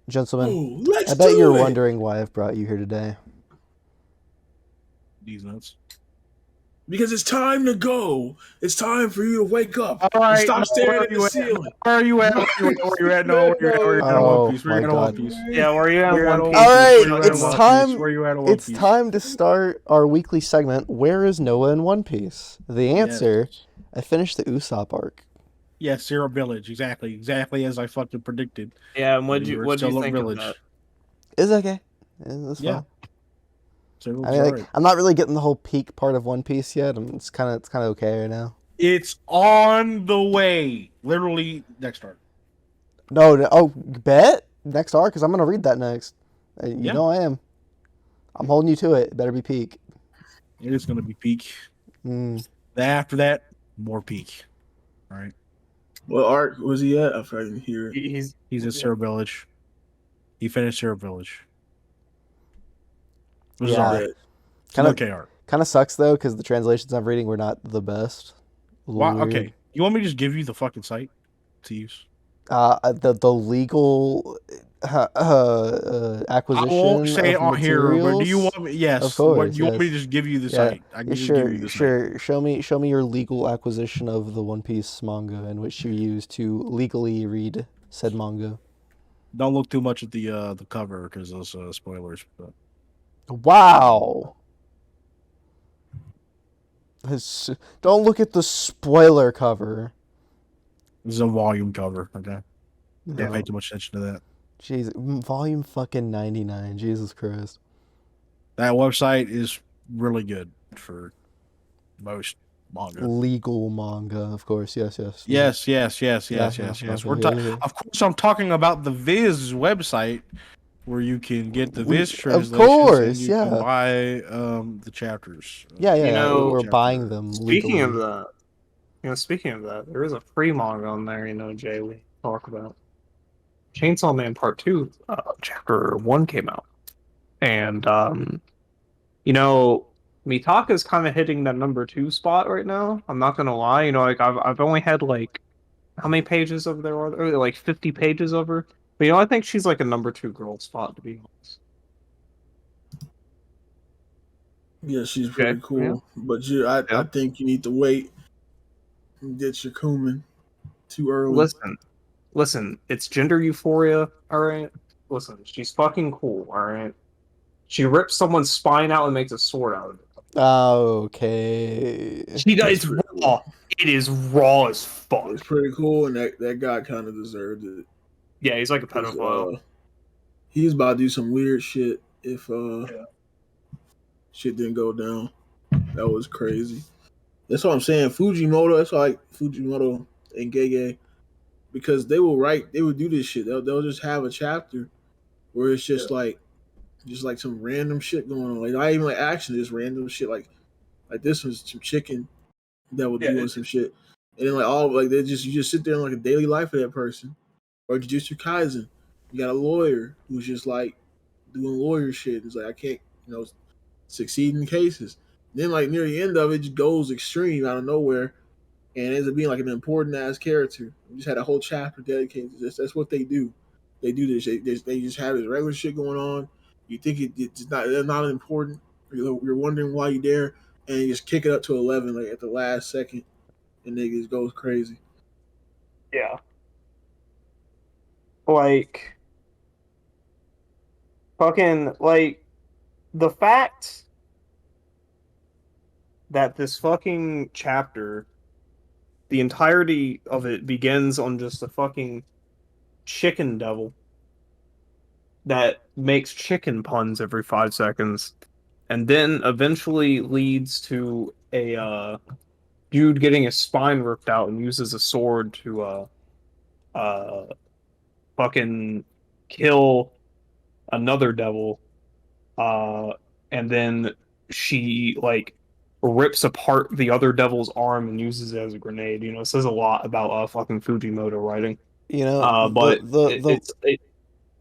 Gentlemen, Oh, let's I bet do you're it. wondering why I've brought you here today. These nuts. Because it's time to go. It's time for you to wake up All and right, no, stop where staring are at the you at? No, ceiling. where are you at? Where are you at? Where you at? No, where you at? Where you at in One Oh Piece? Where you my at in One god. Piece? Yeah, where you at Where in you at One in Piece? One All Piece? right, Where you at in it's One Piece? time. Where you at in One It's Piece? time to start our weekly segment. Where is Noah in One Piece? The answer: Yes. I finished the Usopp arc. Yes, Syrup Village. Exactly as I fucking predicted. Yeah, and We were what'd you still up think of that? Village. It's okay. It's Yeah, fine. so it I was mean, like, alright. I'm not really getting the whole peak part of One Piece yet. It's kind of okay right now. It's on the way. Literally next arc. No, no, oh, bet next arc because I'm gonna read that next. You Yeah, know I am. I'm holding you to it. It better be peak. it is gonna be peak. Mm. After that, more peak. All right. What arc was he at? I didn't hear it. He's at Syrup Village. He finished Syrup Village. It was Yeah, alright. Bet. It's an kind of okay arc. kind of sucks though because the translations I'm reading were not the best. A little Why? weird. Okay. You want me to just give you the fucking site to use? The legal I won't acquisition say it of on here, but do you materials. want me? Of Yes. What course, you want me to yes, just give you the yeah. site? I can Yeah, just give you sure, the site. sure. Show me your legal acquisition of the One Piece manga in which you use to legally read said manga. Don't look too much at the cover because those spoilers. But Wow. Don't look at the spoiler cover. this is a volume cover. Okay. Can't pay No. too much attention to that. Jeez, volume fucking 99. Jesus Christ. That website is really good for most manga. Legal manga, of course. Yes, yes. Yes. Yeah, yeah, okay, We're yeah, yeah. of course I'm talking about the Viz website where you can get the Viz Of translations and course, you can yeah. buy the chapters. Yeah, You yeah, know, we're buying chapter. them speaking of legally. that, speaking of that, there is a free manga on there. Jay, we talk about Chainsaw Man Part Two. Chapter 1 came out, and you know, Mitaka's kind of hitting that number 2 spot right now. I'm not gonna lie. Like I've only had like how many pages of there are there? Like 50 pages of her. But I think she's like a number 2 girl spot to be honest. Yeah, she's Okay. pretty Yeah. cool. But I Yeah. think you need to wait and get your Kumin too early. Listen. It's gender euphoria. All right. Listen, she's fucking cool. All right. She rips someone's spine out and makes a sword out of it. Okay. She does. It's It's pretty raw. It is raw as fuck. It's pretty cool, and that guy kind of deserved it. Yeah, he's like a 'Cause, pedophile. he's about to do some weird shit if Yeah. shit didn't go down. That was crazy. That's what I'm saying. Fujimoto, that's why I like Fujimoto and Gege, because they would do this shit. They'll just have a chapter where it's just like some random shit going on. Like not even like action, just random shit like this was some chicken that was Yeah. doing some shit. And then like all like you just sit there in like a daily life of that person. Or Jujutsu Kaisen. You got a lawyer who's just like doing lawyer shit. It's like I can't, succeed in cases. Then like near the end of it, it just goes extreme out of nowhere and ends up being like an important ass character. We just had a whole chapter dedicated to this. That's what they do. They do this. They just have this regular shit going on. You think it's not important. You're wondering why you're there, and you just kick it up to 11 like at the last second, and niggas goes crazy. Yeah. Like fucking like the fact that this fucking chapter, the entirety of it begins on just a fucking chicken devil that makes chicken puns every 5 seconds, and then eventually leads to a dude getting his spine ripped out and uses a sword to uh fucking kill another devil, uh and then she like rips apart the other devil's arm and uses it as a grenade. It says a lot about fucking Fujimoto writing. You know, But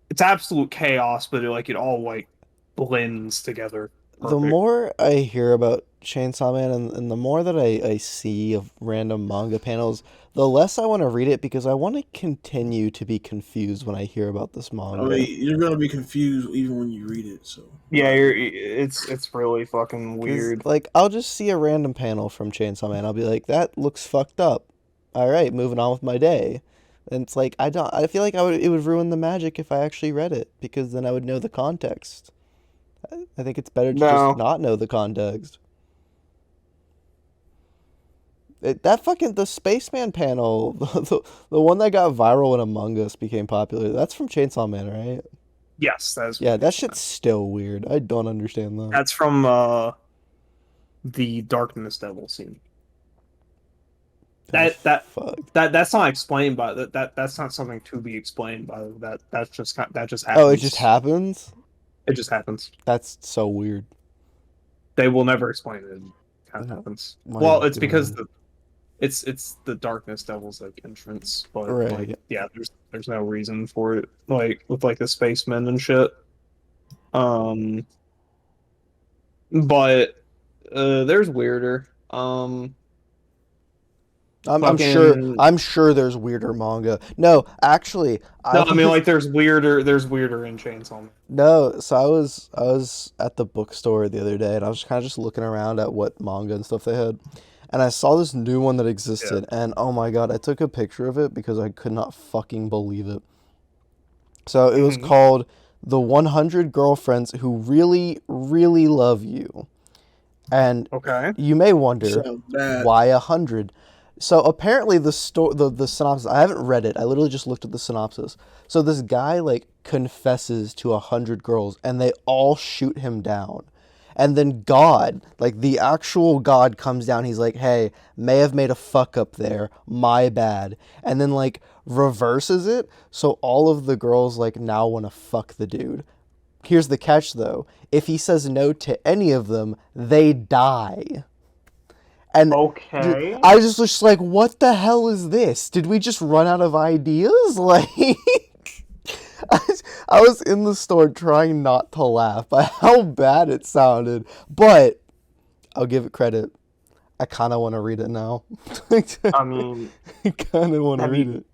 it's absolute chaos, but it all like blends together. The Perfect. more I hear about Chainsaw Man and the more that I see of random manga panels, the less I want to read it because I want to continue to be confused when I hear about this I manga. mean, you're gonna be confused even when you read it. So Yeah, it's really fucking 'Cause, weird. like, I'll just see a random panel from Chainsaw Man. I'll be like, that looks fucked up. All right, moving on with my day. And it's like I feel like it would ruin the magic if I actually read it because then I would know the context. I think it's better to just No. not know the context. That fucking the Spaceman panel, the one that got viral when Among Us became popular. That's from Chainsaw Man, right? Yes, that's Yeah, that shit's still weird. I don't understand that. that's from the Darkness Devil scene. Oh, That fuck. that's not explained by that's not something to be explained by that just happens. Oh, it just happens? It just happens. That's so weird. They will never explain it. It kind of Oh happens. my Well, it's because God. it's the Darkness Devil's like entrance, but Right. like yeah, there's no reason for it. Like with like the spacemen and shit. But there's weirder. Fucking I'm sure there's weirder manga. No, actually, I no, I mean was like there's weirder in Chainsaw Man. no, so I was at the bookstore the other day and I was kind of just looking around at what manga and stuff they had. And I saw this new one that existed and oh my God, I took a picture of it because I could not fucking believe it. So it was Mhm. called The 100 Girlfriends Who Really Really Love You. And Okay. you may wonder sounds bad. why 100. So apparently the synopsis, I haven't read it. I literally just looked at the synopsis. So this guy like confesses to 100 girls and they all shoot him down. And then God, like the actual God comes down. He's like, "Hey, may have made a fuck up there. My bad." And then like reverses it so all of the girls like now want to fuck the dude. Here's the catch though. If he says no to any of them, they die. And Okay. I was just like, what the hell is this? Did we just run out of ideas? Like, I was in the store trying not to laugh by how bad it sounded, but I'll give it credit. I kind of want to read it now. I mean, I kind of want to have read you- it.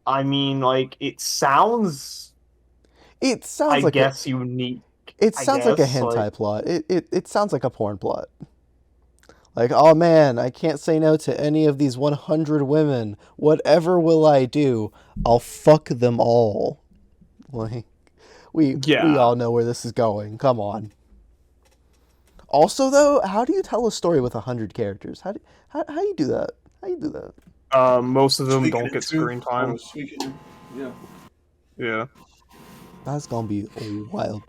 I mean, like it sounds, It sounds I like guess, unique. it I sounds like a guess, hentai like- plot. It sounds like a porn plot. Like, oh man, I can't say no to any of these 100 women. Whatever will I do? I'll fuck them all. Like, we Yeah. all know where this is going. Come on. Also, though, how do you tell a story with 100 characters? How you do that? How you do that? Most of them Tweaking don't it get too. screen time. Oh, tweaking. Yeah. Yeah. That's gonna be wild.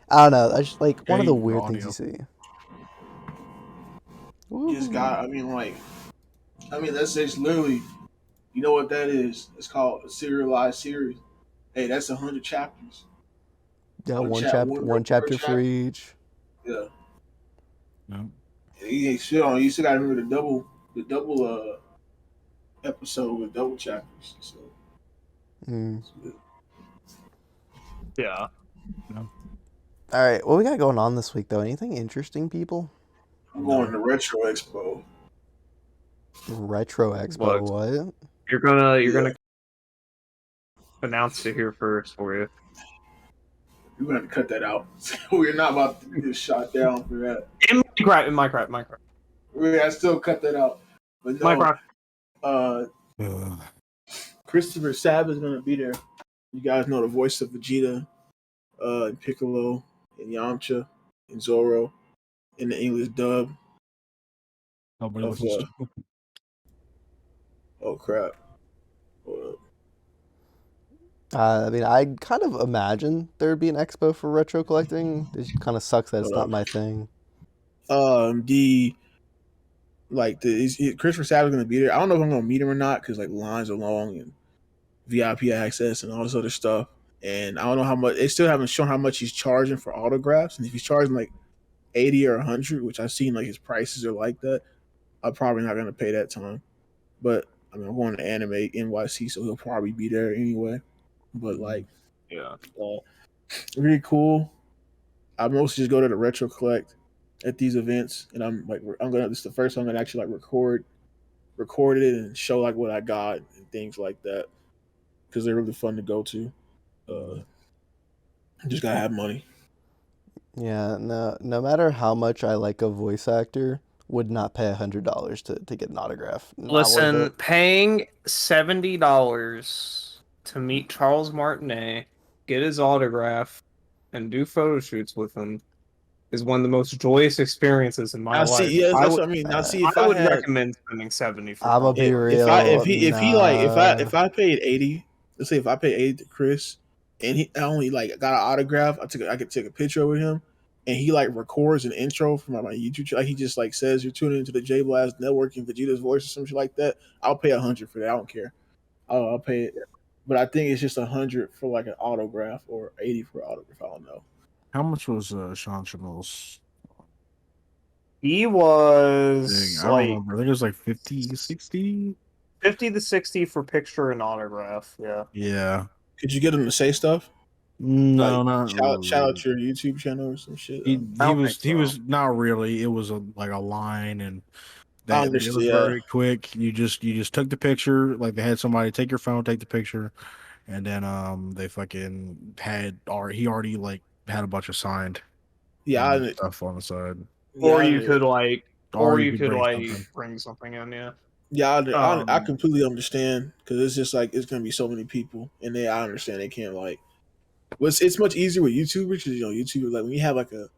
I don't know. I just like one of the Hey, weird audio. things you see. You just got. I mean, that's just literally. You know what that is? It's called a serialized series. Hey, that's 100 chapters. Yeah, One one chap- chapter, one one chapter chapter. for each. Yeah. No. You still got to remember the double episode with double chapters. So Mm. Yeah. All right, what we got going on this week though? Anything interesting, people? I'm going to Retro Expo. Retro Expo, Look. what? You're gonna announce it here first for you. We're going to have to cut that out. We're not about to get shot down for that. In Minecraft. We're going to still cut that out. But no, Minecraft. Christopher Sabb is going to be there. You guys know the voice of Vegeta, and Piccolo, and Yamcha, and Zoro in the English dub. Nobody Of, listens to oh, crap. Hold up. I mean, I kind of imagine there'd be an expo for retro collecting. It kind of sucks that it's not my thing. Christopher Sabb is going to be there. I don't know if I'm going to meet him or not because like lines are long and VIP access and all this other stuff. And I don't know how much. They still haven't shown how much he's charging for autographs. And if he's charging like 80 or 100, which I've seen like his prices are like that, I'm probably not going to pay that time. But I mean, I'm going to Anime NYC, so he'll probably be there anyway. But like, Yeah. really cool. I mostly just go to the retro collect at these events, and this is the first time I'm gonna actually like record it and show like what I got and things like that because they're really fun to go to. Just gotta have money. Yeah, no matter how much I like a voice actor, would not pay $100 to get an autograph. Not worth Listen, it. paying $70 to meet Charles Martinet, get his autograph, and do photo shoots with him is one of the most joyous experiences in my I life. see. Yes, I that's would, what I mean. Now, see, I would recommend spending 70 for I'ma Charles be Martinet. real. if I paid 80, let's say if I paid 80 to Chris, and I only like got an autograph, I could take a picture with him, and he like records an intro from my YouTube channel. Like, he just like says you're tuning into the J Blast Network and Vegeta's voice or some shit like that. I'll pay 100 for that. I don't care. I'll pay it. But I think it's just 100 for like an autograph or 80 for an autograph. I don't know. How much was Sean Chanel's He thing? was I don't like remember. I think it was like 50, 60. 50 to 60 for picture and autograph. Yeah. Yeah. Could you get him to say stuff? No, Like, not shout out really. your YouTube channel or some shit. He don't was think so. was not really. It was like a line, and I that it understand, was yeah. very quick. You just took the picture. Like, they had somebody take your phone, take the picture, and then they fucking he already like had a bunch of signed Yeah, stuff on the side. Or yeah, you could like, Or or you you could could bring like something. bring something in. Yeah. yeah. I Um, completely understand because it's just like it's gonna be so many people, and I understand they can't like. Well, it's much easier with YouTubers because YouTubers like when you have like a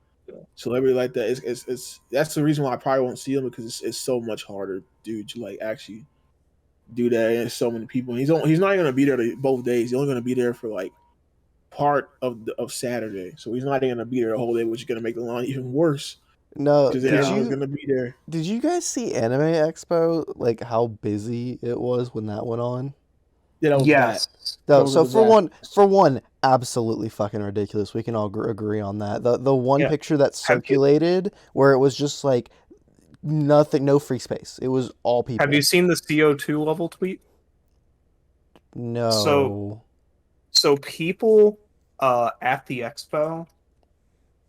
celebrity like that, it's that's the reason why I probably won't see them because it's so much harder, dude, to like actually do that. And there's so many people, and he's not even gonna be there both days. He's only gonna be there for like part of Saturday, so he's not even gonna be there the whole day, which is gonna make the line even worse No, because did everyone's you gonna be there. did you guys see Anime Expo? Like how busy it was when that went on? Yeah, that was bad. yes. No, That was so a disaster. for one, absolutely fucking ridiculous. We can all agree on that. The one Yeah. picture that Have you- circulated where it was just like nothing, no free space. It was all people. Have you seen the CO2 level tweet? No. So people at the expo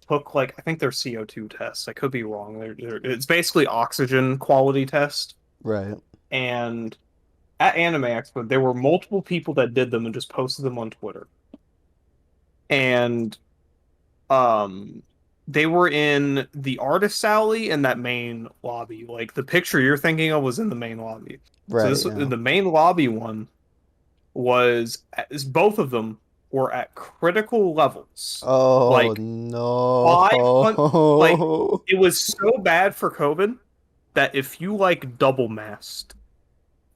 took like I think they're CO2 tests. I could be wrong. It's basically oxygen quality test. Right. And at Anime Expo, there were multiple people that did them and just posted them on Twitter. And they were in the artist alley and that main lobby. Like the picture you're thinking of was in the main lobby. Right. So yeah. the main lobby one both of them were at critical levels. Oh like, no. 500 like, it was so bad for COVID that if you like double masked,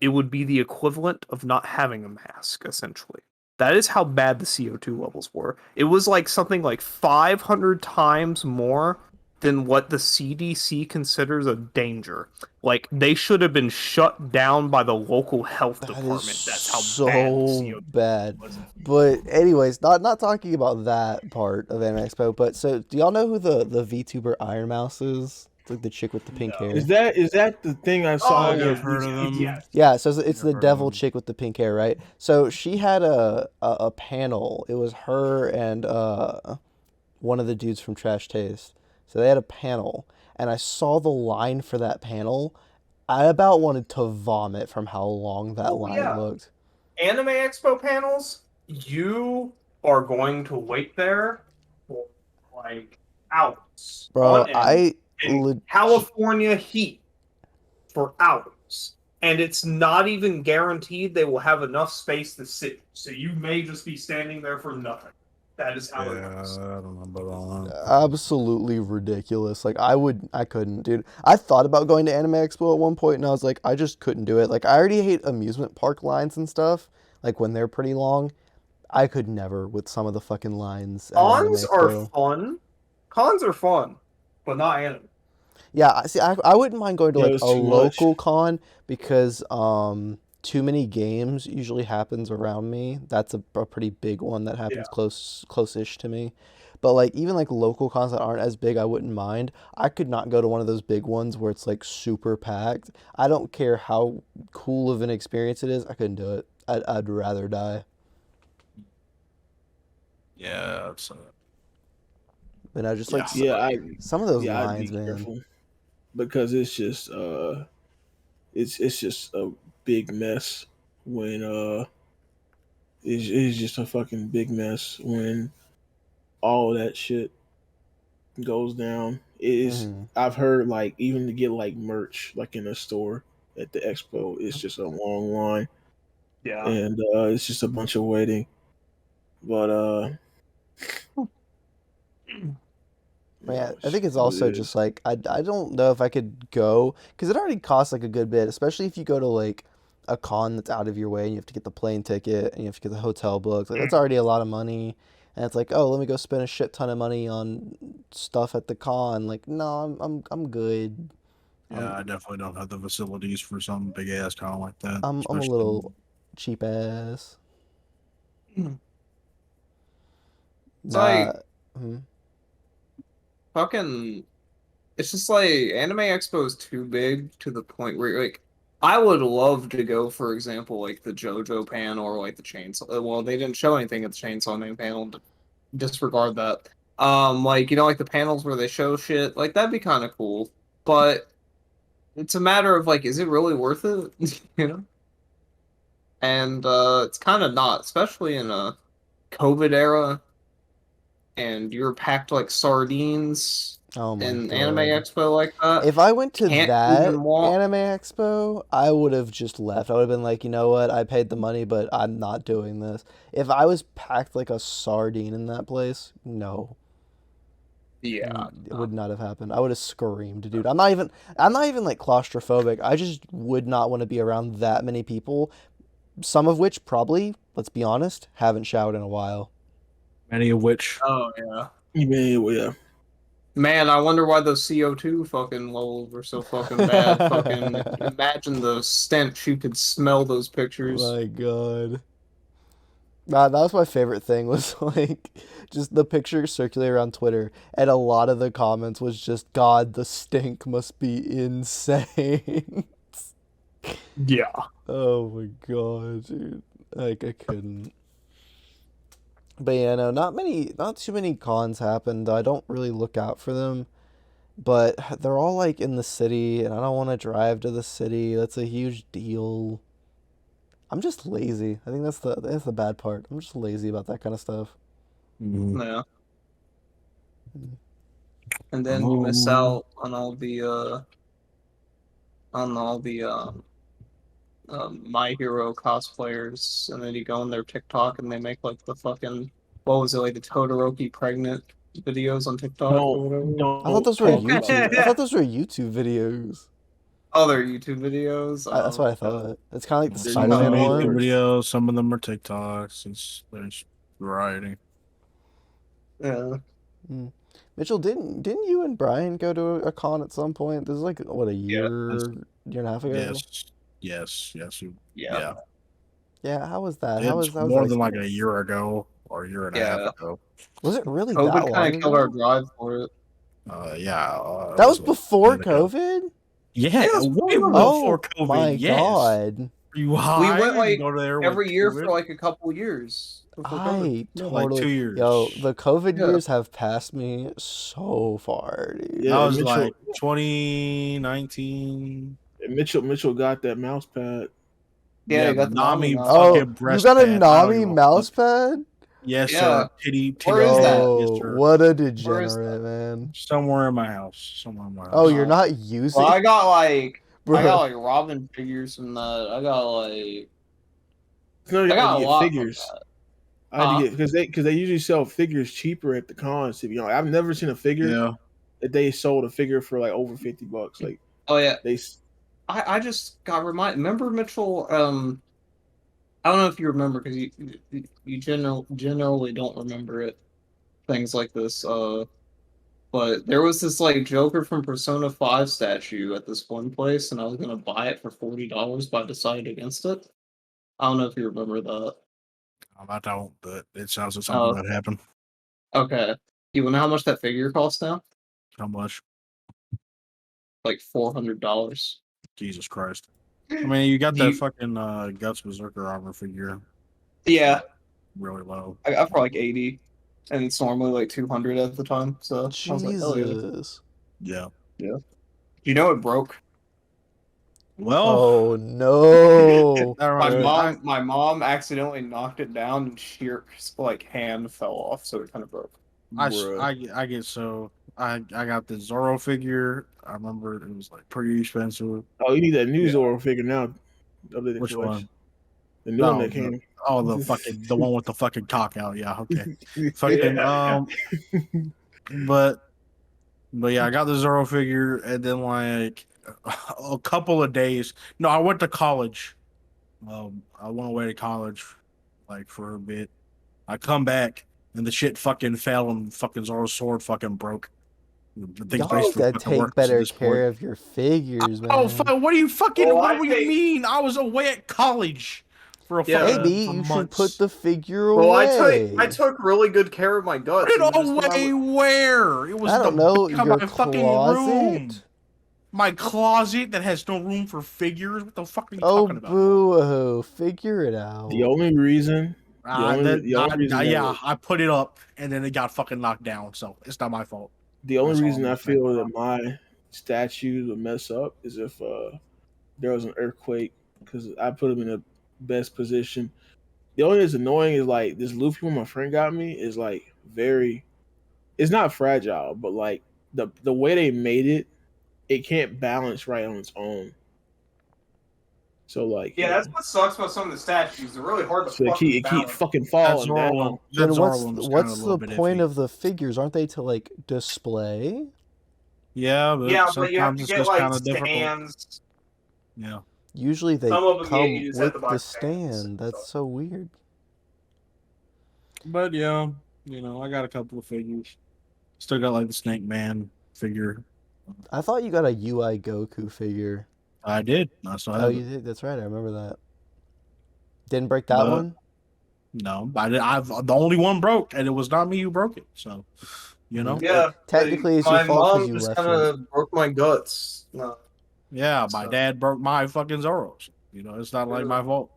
it would be the equivalent of not having a mask, essentially. That is how bad the CO2 levels were. It was like something like 500 times more than what the CDC considers a danger. Like, they should have been shut down by the local health That department. is That's how so bad the CO2 bad. was. But anyways, not talking about that part of Anime Expo, but so do y'all know who the VTuber Iron Mouse is? It's like the chick with the pink hair. Is that the thing I saw? Oh, on yeah. the I've heard of them. Yes. Yeah, so it's the Never devil heard of 'em. chick with the pink hair, right? So she had a panel. It was her and one of the dudes from Trash Taste. So they had a panel, and I saw the line for that panel. I about wanted to vomit from how long that Oh, line yeah. looked. Anime Expo panels, you are going to wait there for like hours. Bro, on end I in leg- California heat for hours. And it's not even guaranteed they will have enough space to sit. So you may just be standing there for nothing. That is how it Yeah, goes. I don't know about that. absolutely ridiculous. Like I couldn't, dude. I thought about going to Anime Expo at one point, and I was like, I just couldn't do it. Like I already hate amusement park lines and stuff. Like when they're pretty long, I could never with some of the fucking lines. At Anime Cons are Expo. fun. Cons are fun, but not anime. Yeah, see, I wouldn't mind going to Yeah, it like was a too much. local con because too many games usually happens around me. That's a pretty big one that happens Yeah. close-ish to me. But like even like local cons that aren't as big, I wouldn't mind. I could not go to one of those big ones where it's like super packed. I don't care how cool of an experience it is. I couldn't do it. I'd rather die. Yeah, But no, just like Yeah, some of those I'd lines, be man. careful because it's just it's just a big mess when it's just a fucking big mess when all that shit goes down. It is. Hmm. I've heard like even to get like merch like in a store at the expo, it's just a long line Yeah. and it's just a bunch of waiting. But But yeah, I it's think it's what it also is. just like I don't know if I could go because it already costs like a good bit, especially if you go to like a con that's out of your way and you have to get the plane ticket and you have to get the hotel booked. Like that's already a lot of money, and it's like, oh, let me go spend a shit ton of money on stuff at the con. Like, no, I'm good. Yeah, I'm I definitely don't have the facilities for some big ass town like that. I'm a Especially, little cheap ass. It's Nah. like Hmm. fucking. It's just like Anime Expo is too big to the point where like I would love to go, for example, like the JoJo panel or like the Chainsaw. Well, they didn't show anything at the Chainsaw Man panel. Disregard that. Like like the panels where they show shit, like that'd be kind of cool. But it's a matter of like, is it really worth it? you know? And it's kind of not, especially in a COVID era, and you're packed like sardines Oh my in Anime god. Expo like that. If I went to Can't that even walk. anime expo, I would have just left. I would have been like, you know what? I paid the money, but I'm not doing this. If I was packed like a sardine in that place, no, Yeah. it would not have happened. I would have screamed, dude. I'm not even like claustrophobic. I just would not want to be around that many people, some of which probably, let's be honest, haven't showered in a while. many of which Oh yeah. Yeah. Man, I wonder why those CO2 fucking levels were so fucking bad. Fucking imagine the stench. You could smell those pictures. My god. Nah, that was my favorite thing was like just the picture circulating around Twitter and a lot of the comments was just God, the stink must be insane. Yeah. Oh my god, dude. Like I couldn't. But yeah, no, not too many cons happened. I don't really look out for them. But they're all like in the city and I don't want to drive to the city. That's a huge deal. I'm just lazy. I think that's the bad part. I'm just lazy about that kind of stuff. Mhm. Yeah. And then you miss out on all the My Hero cosplayers, and then you go on their TikTok and they make like the fucking what was it, like the Todoroki pregnant videos on TikTok or whatever. I thought those were talk about YouTube. that. I thought those were YouTube videos. Other YouTube videos. That's what I God. thought. It's kind of like the There's Some of them Spider-Man are no- YouTube one. videos, some of them are TikToks. There's variety. Yeah. Mitchell, didn't you and Brian go to a con at some point? This is like what, a year and a half ago? Yes. Yeah. Yeah. Yeah, how was that? How It's was more that than like a experience? year ago or a year and a half Yeah. ago. Was it really that COVID long kind of killed our ago? drive for it. Yeah. That was a before minute ago. COVID? Yeah, It was way before before Oh COVID. my Yes. god. Are you high? We went You like go there with every year COVID? for like a couple years before COVID. I No, like totally 2 years. Yo, the COVID Yeah. years have passed me so far, dude. Yeah, That was Mitchell, like 2019. Mitchell got that mouse pad. Yeah, you the got the Nami Nami mouse. Oh, fucking you breast got a pad. I don't Nami give a mouse fuck. pad? Yes, Yeah. sir. Titty. Where is that? Yo, Yes, sir. what a Where is degenerate, man. Somewhere in my house. Oh, you're Oh. not using Well, I got like bro. Robin figures from that. I got like No, I you had got to a get lot figures. from that. I had Huh? to get because they usually sell figures cheaper at the cons. To be honest, I've never seen a figure Yeah. that they sold a figure for like over $50. Like Oh yeah. they, I just got reminded. Remember Mitchell? I don't know if you remember because you generally don't remember it. Things like this. But there was this like Joker from Persona 5 statue at this one place, and I was gonna buy it for $40, but I decided against it. I don't know if you remember that. I don't, but it sounds like something Oh, that happened. okay. You wanna know how much that figure costs now? How much? Like $400. Jesus Christ. I mean, you got Do that you- fucking Guts Berserker armor figure. Yeah, Really low. I got for like 80. and it's normally like 200 at the time. So I was like, oh yeah. Jesus. Yeah. You know it broke. Well, Oh no. My mom accidentally knocked it down, and sheer like hand fell off, so it kind of broke. I get so I got the Zoro figure. I remember it was like pretty expensive. Oh, you need that new Yeah. Zoro figure now. Updated Which collection. one? The new one that came. The one with the fucking cock out. Yeah, okay. Fucking but yeah, I got the Zoro figure, and then like a couple of days. No, I went to college. I went away to college, like for a bit. I come back and the shit fucking fell and fucking Zoro's sword fucking broke. The thing's Y'all basically gotta fucking take worthless at better this care point. of your figures, man. Oh, what do you fucking? Well, what do you mean? I was away at college for a Yeah. fucking Maybe for you should months. put the figure Well, away. I took really good care of my guts. Put it and just when I away where? It was I don't the know, back of your my fucking room. closet? My closet that has no room for figures. What the fuck are you Oh, talking about? boo-hoo. Figure it out. The only reason. reason that I put it up and then it got fucking knocked down, so it's not my fault. The only That's all reason I'm I saying. feel that my statues would mess up is if there was an earthquake, because I put them in the best position. The only thing that's annoying is like this Luffy one my friend got me is like very. It's not fragile, but like the way they made it, it can't balance right on its own. So like Yeah, that's what sucks about some of the statues. They're really hard to so it keep fucking That falling Zoro down. one. Then That Zoro one was kinda what's a little the bit point iffy. of the figures? Aren't they to like display? Yeah, but Yeah, but you have sometimes to it's get just like kind of difficult. stands. Yeah. Usually they Some of them, yeah, come you just have with to buy the stands, stand. That's so weird. But yeah, I got a couple of figures. Still got like the Snake Man figure. I thought you got a UI Goku figure. I did. I still Oh, have you it. did? That's right. I remember that. Didn't break that But- one? No, I've the only one broke, and it was not me who broke it. So, Yeah, Technically, it's my your fault 'cause mom you just left kind of broke my guts. No. yeah, my So- dad broke my fucking Zoros. It's not like my fault.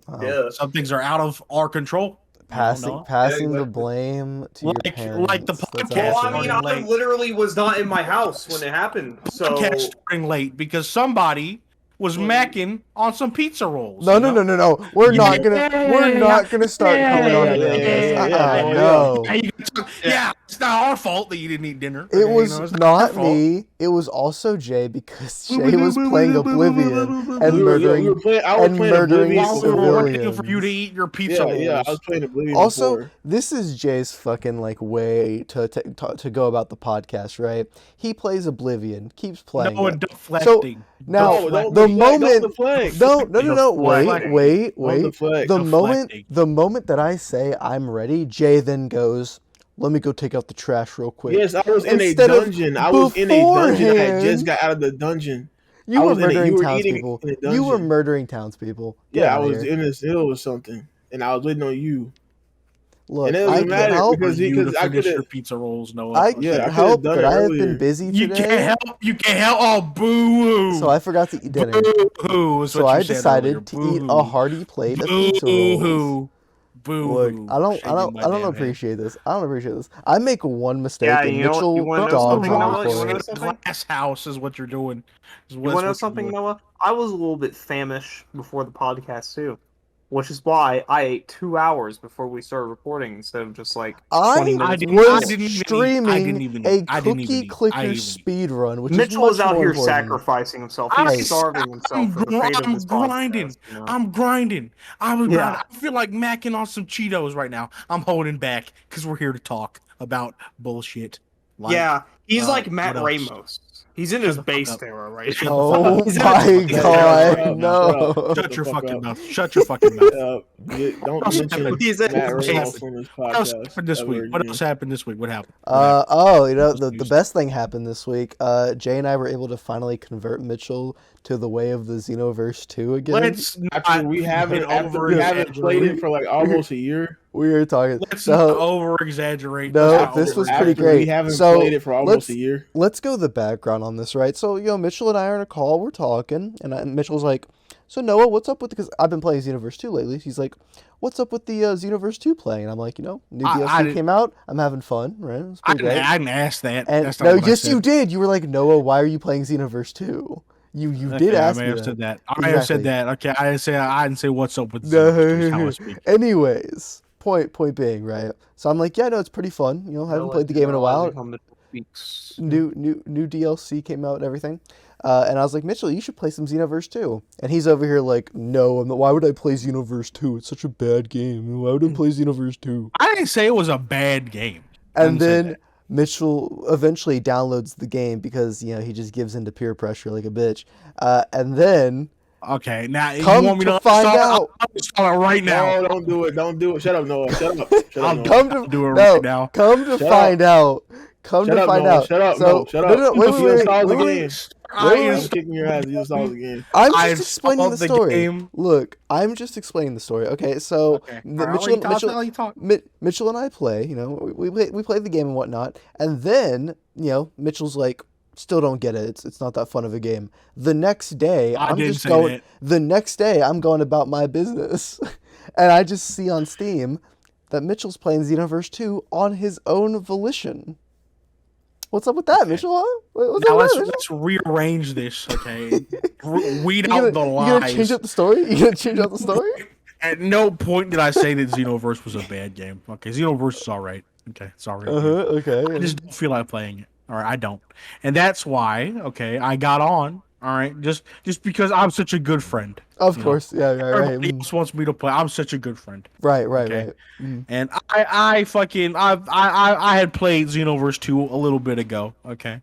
Wow. Yeah. Some things are out of our control. Passing no. passing the exactly. blame to your parents. like the That's podcast Well, I awesome. mean, started I late. literally was not in my house when it happened. So Podcast starting late because somebody was macking on some pizza rolls. No. We're Yeah, not gonna start yeah, coming on yeah, to yeah, this. yeah, No. Yeah, it's not our fault that you didn't eat dinner. It Okay, was it's our not fault. me. It was also Jay because Jay was playing Oblivion and murdering I was playing Oblivion while we were waiting civilians. for you to eat your pizza rolls. Yeah, I was playing Oblivion Also, before. this is Jay's fucking like way to go about the podcast, right? He plays Oblivion, keeps playing No, it. deflecting. Now, Don't the deflect, moment, don't deflect. no, wait. Don't deflect. The moment that I say I'm ready, Jay then goes, "Let me go take out the trash real quick." Yes, I was in a Instead of dungeon. I was in a dungeon. I had beforehand- just got out of the dungeon. You I were was in a- murdering you were eating townspeople. in a You were dungeon. murdering townspeople. Get Yeah, I outta was here. in this hill or something, and I was waiting on you. Look, and it I doesn't can matter help. because You to I finish could your have. pizza rolls, Noah. I Yeah, I can could've help, done but it I have earlier. been busy You today. can't help. You can't help. Oh, boo-hoo. So I forgot to eat dinner. Boo-hoo is So what I you said decided earlier. to eat a Boo-hoo. hearty plate of pizza rolls. Boo-hoo. Boo-hoo. Look, I don't appreciate this. I don't appreciate this. I make one mistake Yeah, and you know- Mitchell you wanna know dogs something, on Noah? me You for wanna it. know something? Glass house is what you're doing. You want to know something, Noah? I was a little bit famished before the podcast too, which is why I ate 2 hours before we started recording instead of just like 20 I minutes. was didn't even eat. streaming I didn't even a eat. I didn't even cookie eat. clicker I didn't even eat. speed run, which Mitchell is was much out more here important. sacrificing himself. I'm He's starving himself for the fate of this grinding. podcast. You know? I'm grinding. Yeah. grinding. I feel like macking on some Cheetos right now. I'm holding back because we're here to talk about bullshit. Yeah, he's like Matt what else? Ramos. He's in his the fuck base up. era right Shut now. the fuck Oh up. He's in my his base era. god, Shut no. up. Shut your the fuck fucking up. mouth. Shut your fucking mouth. Don't What's mention happened? He's in Matt his Ramos base. on this What else podcast. happened this ever week? What again. else happened this week? What happened? The best thing happened this week. Jay and I were able to finally convert Mitchell to the way of the Xenoverse 2 again. Let's After not we haven't played it for like almost a year. We were talking. Let's not So over exaggerate. No, this was pretty great. We haven't So, played it for almost a year. let's go the background on this, right? So, Mitchell and I are in a call. We're talking, and Mitchell's like, "So Noah, what's up with?" Because I've been playing Xenoverse 2 lately. He's like, "What's up with the Xenoverse 2 playing?" And I'm like, new I DLC didn't- came out. I'm having fun, right? It's I pretty great. didn't ask that. And That's not no, what I yes, said. you did. You were like, "Noah, why are you playing Xenoverse 2?" You did Okay, ask I me may have that. said that. I may have said Exactly. that. Okay, I didn't say what's up with Xenoverse 2 is how I No. speak. Anyways, point being, right? So I'm like, yeah, no, it's pretty fun. Haven't played the game in a while. New DLC came out and everything. And I was like, Mitchell, you should play some Xenoverse 2. And he's over here like, no, why would I play Xenoverse 2? It's such a bad game. Why would I play Xenoverse 2? I didn't say it was a bad game. I And didn't say then that. Mitchell eventually downloads the game because, he just gives into peer pressure like a bitch. And then Okay, now you come want me to to find install it? out. I'll install it right now. No, don't do it. Don't do it. Shut up, Noah. Shut up. Shut up, I'll Noah. Come I'll to do it no, right now. come to Shut find out. Come Shut to up, find Noah. out. Shut up. So, No, shut up. No, If you install the wait. game, I Wait, I'm wait. kicking your ass. You install the game. I'm I just explaining the installed the story. game. Look, I'm just explaining the story. Okay, so Okay. Mitchell and I play. We play the game and whatnot, and then Mitchell's like, still don't get it. It's not that fun of a game. The next day, I I'm didn't just say going. that. The next day, I'm going about my business, and I just see on Steam that Mitchell's playing Xenoverse 2 on his own volition. What's up with that, Okay. Mitchell? Huh? What's Now up with that, Mitchell? let's rearrange this, okay? Weed You out the you gonna lies. change up the story? You gonna change up the story? At no point did I say that Xenoverse was a bad game. Okay, Xenoverse is all right. Okay, it's all right. Okay. I just don't feel like playing it. All right, I don't, and that's why. Okay, I got on. All right, just because I'm such a good friend. Of you know. course, yeah, right. Everybody else wants me to play. I'm such a good friend, Right. Okay. Mm. and I had played Xenoverse 2 a little bit ago. Okay,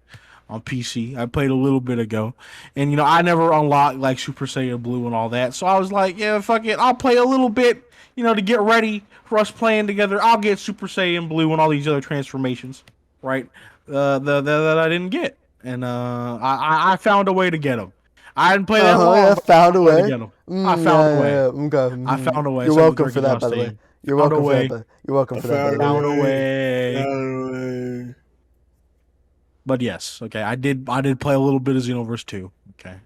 on PC, I played a little bit ago, and I never unlocked like Super Saiyan Blue and all that. So I was like, yeah, fuck it, I'll play a little bit. To get ready for us playing together. I'll get Super Saiyan Blue and all these other transformations, right? That I didn't get, and I found a way to get them. I didn't play that long. Yeah, but found a I found way. to get 'em. I found a way. Okay. I found a way. You're Same with welcome for Ricky that, by the way. Dustin. You're Found a welcome for way. that. You're welcome for that. By the way. Found a way. way. But yes, okay. I did play a little bit of Xenoverse 2. Okay,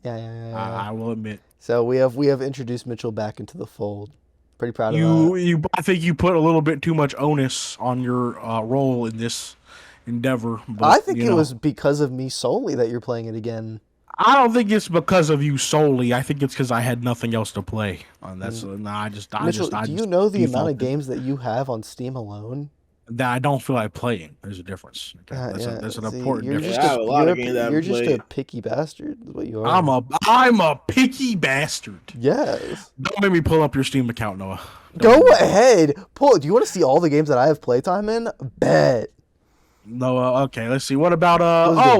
Yeah. I will admit. So we have introduced Mitchell back into the fold. Pretty proud of that. I think you put a little bit too much onus on your role in this endeavor. But, I think it was because of me solely that you're playing it again. I don't think it's because of you solely. I think it's because I had nothing else to play. That's Mitchell, do you know the amount of games that you have on Steam alone? that I don't feel like playing? There's a difference. Okay? That's an See, important you're difference. just Yeah, I have a lot of you're games I you're haven't just a played. picky bastard. Is what you are. I'm a picky bastard. Yes. Don't make me pull up your Steam account, Noah. Go ahead. Pull. Do you want to see all the games that I have playtime in? Bet. No, okay. Let's see. What about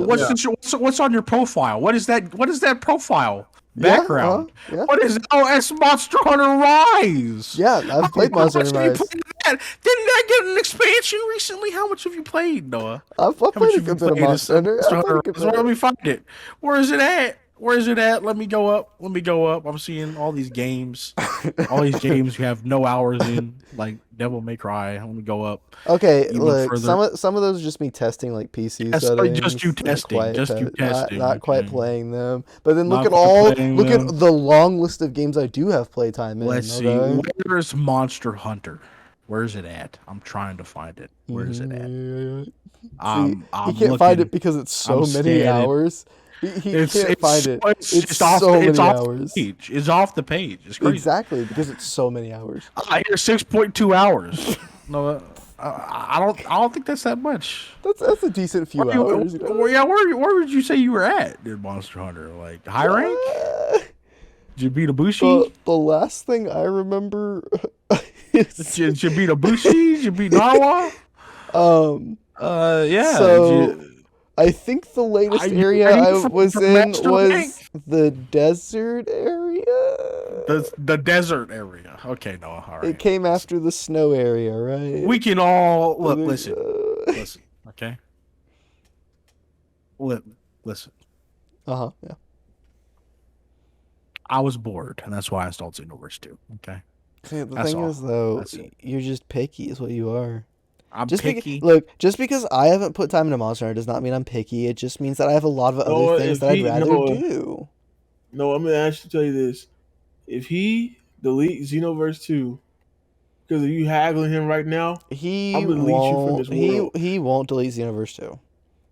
Let's do it. what's on your profile? What is that? What is that profile Yeah, background? yeah. What is? Oh, it's Monster Hunter Rise. Yeah, I've played Monster How much Hunter have you Rise. played that? Didn't that get an expansion recently? How much have you played, Noah? I've How much played a have you good bit of played Monster Hunter. Monster I've played a Hunter good Rise? Let bit. me find it. Where is it at? Where is it at? Let me go up. I'm seeing all these games. All these games you have no hours in, like Devil May Cry. Let me go up. Okay, Even look, further. some of those are just me testing like PC That's settings. just you not testing, quite just you testing, not quite okay. playing them. But then Not look quite playing at them. the long list of games I do have playtime in. Let's see. okay? Where's Monster Hunter? Where's it at? I'm trying to find it. Where is it at? See, I'm he can't find looking. it because it's so I'm many scanning. hours. He can't find it. It's just off so it's many off hours. the page. It's off the page. It's crazy. Exactly, because it's so many hours. I hear 6.2 hours. No, I don't think that's that much. That's a decent few hours. You know? Where would you say you were at in Monster Hunter? Like high rank? Did you beat a Bushi? The last thing I remember is Did you beat a Bushi? Did you beat Narwa? Yeah. So I think the latest Are you area ready I for was in Master was Rank? the desert area. The desert area. Okay, Noah. All It right. came after the snow area, right? We can all look. I think, Listen. Listen. Okay. Listen. Yeah. I was bored, and that's why I installed Xenoverse 2. Okay. See, the That's thing all. is, though, That's it. you're just picky, is what you are. I'm Just picky. look, just because I haven't put time into Monster Hunter does not mean I'm picky. It just means that I have a lot of other Noah, things if that I'd he- rather Noah, do. No, I'm gonna actually tell you this. If he delete Xenoverse 2 because if you haggling him right now, He I'm gonna delete you from won't. this world. He won't delete Xenoverse 2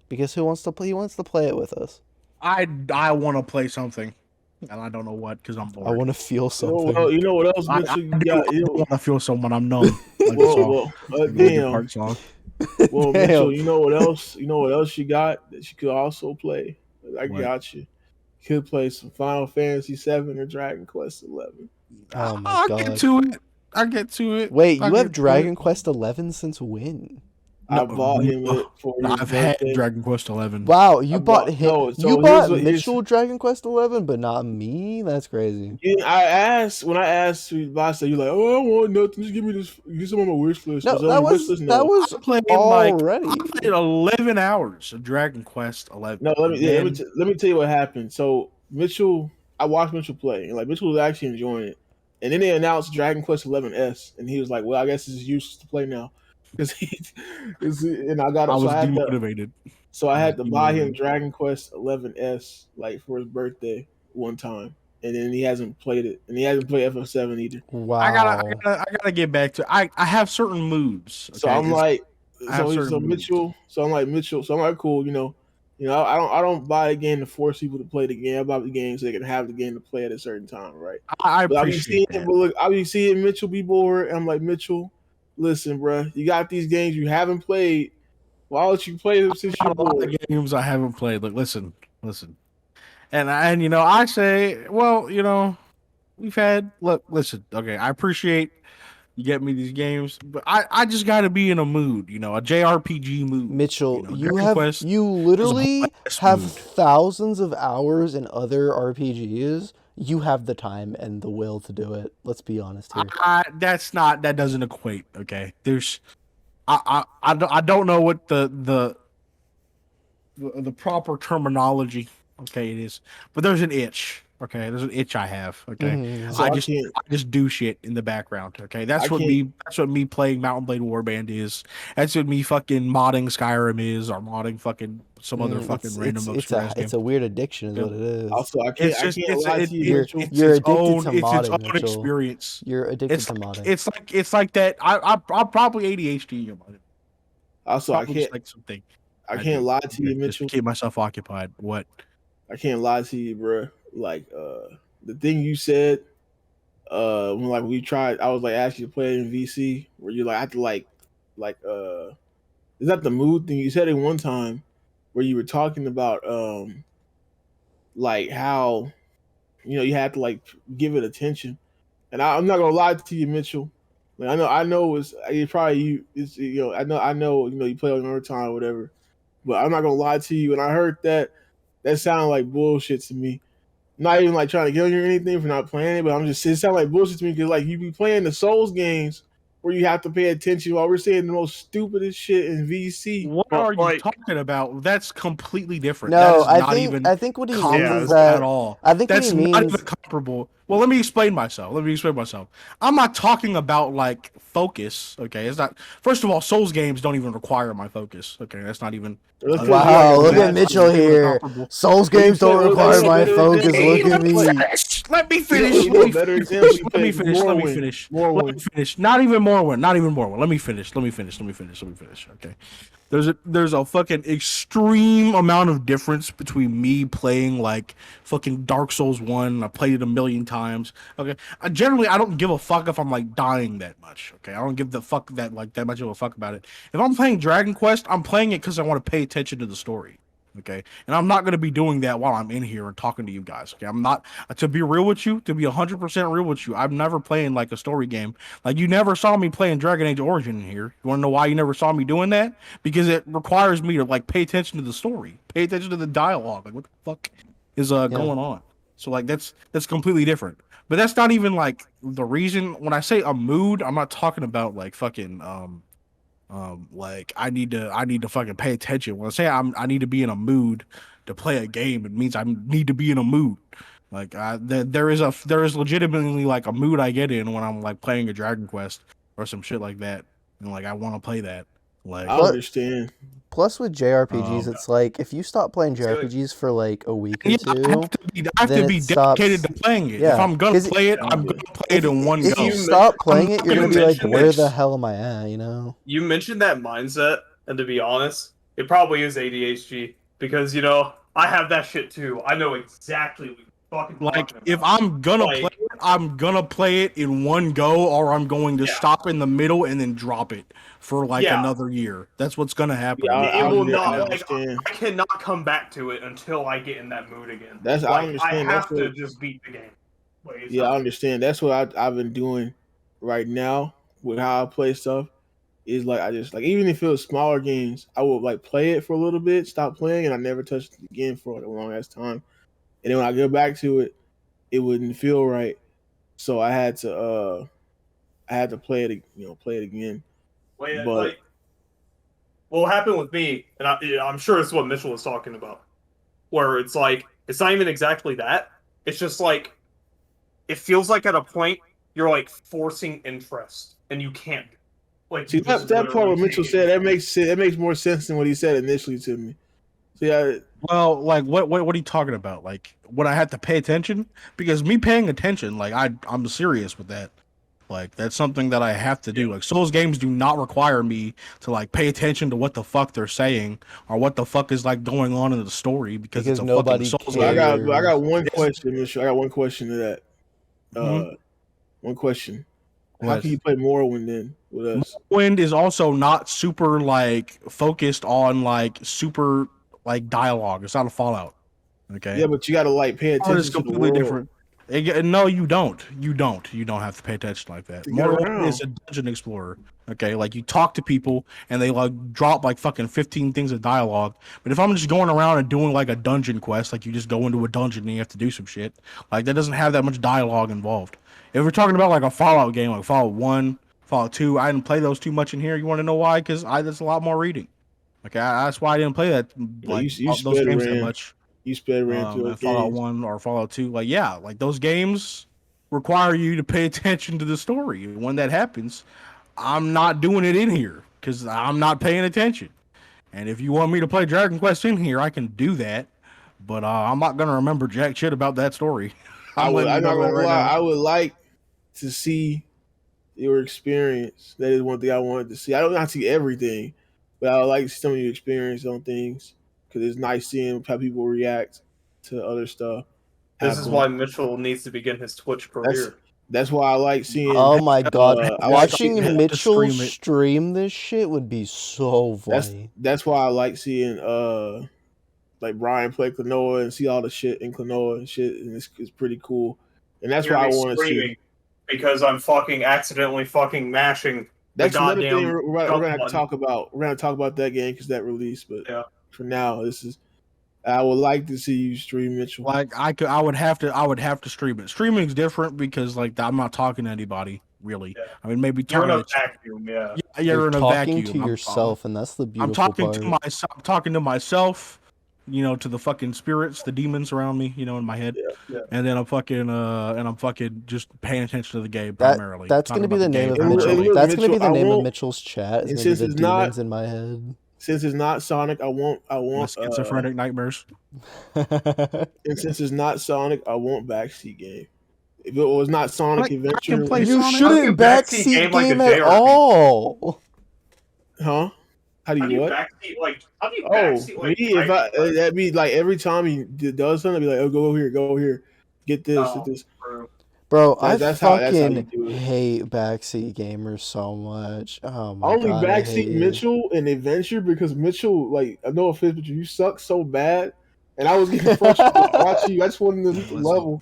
because who wants to play? He wants to play it with us. I want to play something, and I don't know what because I'm bored. I want to feel You know, something. well, you know what else, I Mitchell? You got. You know, want to feel someone. I'm numb. Like the well, song, well, like the Linkin damn. Park song. Well, Damn. Mitchell, you know what else? You know what else you got that you could also play? I What? got you. You could play some Final Fantasy 7 or Dragon Quest 11. Oh my I'll God. get to it. I get to it. Wait, I'll you get have to Dragon it. Quest 11 since when? I No, bought him it for his I've had birthday. Dragon Quest 11. Wow, you I bought bought- him. no, so you here's bought what- here's- Mitchell Dragon Quest 11, but not me. That's crazy. Yeah, I asked when I asked you to buy stuff, you're like, "Oh, I don't want nothing. Just give me this. Get some on my wish list." No, It's on that your was wish list? that No. was I played like already. I played 11 hours of Dragon Quest 11. No, let me And then- let me tell you what happened. So Mitchell, I watched Mitchell play, and like Mitchell was actually enjoying it. And then they announced Dragon Quest 11S, and he was like, "Well, I guess it's useless to play now." Because and I got I so was I had to, demotivated. so I had to buy him demotivated. Dragon Quest 11S like for his birthday one time, and then he hasn't played it, and he hasn't played FF7 either. Wow. I gotta get back to. I have certain moods. So okay? I'm It's- like, I have so certain moods. Mitchell. So I'm like Mitchell. So I'm like, cool. I don't buy a game to force people to play the game. I buy the game so they can have the game to play at a certain time, right? I But appreciate that. I be seeing Mitchell be bored, and I'm like, Mitchell, listen, bro, you got these games you haven't played. Why don't you play them since Got you're a lot bored? of games I haven't played. Like, listen, and I say, well, we've had. Look, listen. Okay, I appreciate you get me these games, but I just got to be in a mood. A JRPG mood. Mitchell, Dragon Quest you literally blast have mood. thousands of hours in other RPGs. You have the time and the will to do it. Let's be honest here. That doesn't equate. Okay, there's, I don't know what the proper terminology. Okay, it is, but there's an itch. Okay, there's an itch I have. Okay, Mhm. So I I just can't- I just do shit in the background. Okay, that's I what can't- me playing Mountain Blade Warband is. That's what me fucking modding Skyrim is, or modding fucking some other fucking random obscure ass game. It's a weird addiction, is Yeah. what it is. Also, I can't. It's just I can't lie to you, you're- Mitchell. you're its addicted own, to it's its modding, own Mitchell. experience. You're addicted It's to like, modding. it's like that. I'm probably ADHD. Also, I Probably can't. just like something. I can't lie to you, Just Mitchell. keep myself occupied. What? I can't lie to you, bro. Like, the thing you said, when like we tried, I was like asking you to play it in VC, where you like I have to is that the mood thing? You said it one time where you were talking about like how you had to like give it attention, and I'm not gonna lie to you, Mitchell. Like I know it's probably you. It's I know you play on your time or whatever, but I'm not gonna lie to you. And I heard that sounded like bullshit to me. Not even like trying to get on you or anything for not playing it, but it sounds like bullshit to me because like you be playing the Souls games where you have to pay attention while we're saying the most stupidest shit in VC. What But, are you like, talking about? That's completely different. No, that is I not think even I think what he means comparable is that at all. I think That's what he not means. even comparable. Well, let me explain myself. I'm not talking about like focus. Okay, it's not. First of all, Souls games don't even require my focus. Okay, that's not even. let's Wow, play- look yeah, at Mitchell here. Souls games don't play- require let's my play- focus. Hey, Look at me. Let me Yeah, finish. let's play a better example. You Let me play finish. Let me Morrowind. finish. Morrowind. Let me finish. Not even Morrowind. Let me finish. Let me finish. Okay. There's a fucking extreme amount of difference between me playing like fucking Dark Souls 1. I played it a million times. Okay. I don't give a fuck if I'm like dying that much. Okay. I don't give the fuck that much of a fuck about it. If I'm playing Dragon Quest, I'm playing it because I want to pay attention to the story. Okay, and I'm not going to be doing that while I'm in here and talking to you guys. Okay, I'm not, to be real with you, to be 100% real with you, I'm never playing like a story game. Like, you never saw me playing Dragon Age Origin in here. You want to know why you never saw me doing that? Because it requires me to like pay attention to the story, pay attention to the dialogue. Like, what the fuck is going on? So like that's completely different. But that's not even like the reason. When I say a mood, I'm not talking about like fucking like I need to fucking pay attention. When I say I need to be in a mood to play a game, it means I need to be in a mood. Like there is legitimately like a mood I get in when I'm like playing a Dragon Quest or some shit like that, and like I want to play that. Like, I understand. Plus with JRPGs, Um, it's like if you stop playing good. JRPGs for like a week or yeah, two, I have then to be it dedicated stops. to playing it. If Yeah, I'm gonna 'cause play it, Yeah. I'm gonna play it in one if go. you You stop men- playing it, you're you gonna be like, mentioned where this. the hell am I at? You know? You mentioned that mindset, and to be honest, it probably is ADHD because I have that shit too. I know exactly what you're fucking Like, talking about. if I'm gonna play Like- it, I'm gonna play it in one go, or I'm going to Yeah. stop in the middle and then drop it for like Yeah. another year. That's what's gonna happen. Yeah, It will I not. Like, understand. I cannot come back to it until I get in that mood again. That's I Like, I understand. That's have to what. just beat the game. Like, it's Yeah, I not- understand. That's what I've been doing right now with how I play stuff. Is like I just like even if it was smaller games, I would like play it for a little bit, stop playing, and I never touched it again for a long ass time. And then when I go back to it, it wouldn't feel right. So I had to play it, play it again. Well, But- like, what happened with me, and I'm sure it's what Mitchell was talking about, where it's like it's not even exactly that. It's just like it feels like at a point you're like forcing interest, and you can't. Like, See you just that part literally what Mitchell can't. said that makes more sense than what he said initially to me. So yeah, Well, like what are you talking about? Like, would I have to pay attention? Because me paying attention, like I'm serious with that. Like, that's something that I have to do. Like, Souls games do not require me to like pay attention to what the fuck they're saying or what the fuck is like going on in the story because it's Because a nobody fucking Souls cares. game. I got one It's- question, Mitchell. I got one question to that. Mhm. One question. How What? can you play Morrowind then with us? Wind is also not super like focused on like super like dialogue. It's not a Fallout. Okay. Yeah, but you got to like pay Fallout is attention to the completely world. different. No, you don't. You don't have to pay attention like that. To get Morrowind around. is a dungeon explorer. Okay, like you talk to people and they like drop like fucking 15 things of dialogue. But if I'm just going around and doing like a dungeon quest, like you just go into a dungeon and you have to do some shit, like that doesn't have that much dialogue involved. If we're talking about like a Fallout game, like Fallout 1, Fallout 2, I didn't play those too much in here. You want to know why? Because that's a lot more reading. Okay, that's why I didn't play that like you those sped games that ran. much. You sped ran through those Fallout games. 1 or Fallout 2, like yeah, like those games require you to pay attention to the story. When that happens, I'm not doing it in here because I'm not paying attention. And if you want me to play Dragon Quest in here, I can do that. But I'm not gonna remember jack shit about that story. I'm not letting you know gonna that right lie. now. I would like to see your experience. That is one thing I wanted to see. I don't not see everything, but I would like to see some of your experience on things because it's nice seeing how people react to other stuff. This is happen. why Mitchell needs to begin his Twitch career. That's why I like seeing. Oh my god, I like watching seeing- Mitchell stream it. stream this shit would be so funny. That's why I like seeing like Brian play Klonoa and see all the shit in Klonoa and shit, and it's pretty cool. And that's Hear why I me want to see. screaming because I'm fucking accidentally fucking mashing. That's another goddamn thing we're jump gonna have to button. talk about. We're gonna talk about that game because that released. But Yeah. for now, this is. I would like to see you stream Mitchell. Like I would have to stream it. Streaming's different because like I'm not talking to anybody really. Yeah. I mean maybe You're in a talking vacuum, yeah. you're in a talking vacuum. to I'm- yourself, and that's the beautiful I'm talking part. to myself. I'm talking to myself. To the fucking spirits, the demons around me. In my head. Yeah. And then I'm fucking just paying attention to the game primarily. That's talking gonna be about the name of game And look, Mitchell. look, That's gonna be Mitchell, the I name of won't- Mitchell's chat. It's and gonna be since the it's not- demons in my head. Since it's not Sonic, I won't. My schizophrenic nightmares. And since it's not Sonic, I want backseat game. If it was not Sonic Like, I Adventure, can play You Sonic? shouldn't Backseat backseat game like a game at JRPG. all. huh? How do How do you you what? backseat like? How do you Oh, backseat me? like? If that'd be like every time he does something, I'd be like, "Oh, go here, get this, Oh. get this." Bro, That's I how you fucking do it. hate backseat gamers so much. Oh my Only god, I hate backseat it. Mitchell and Adventure because Mitchell, like, no offense, but you suck so bad, and I was getting frustrated watching you. I just wanted to hit the Listen. level.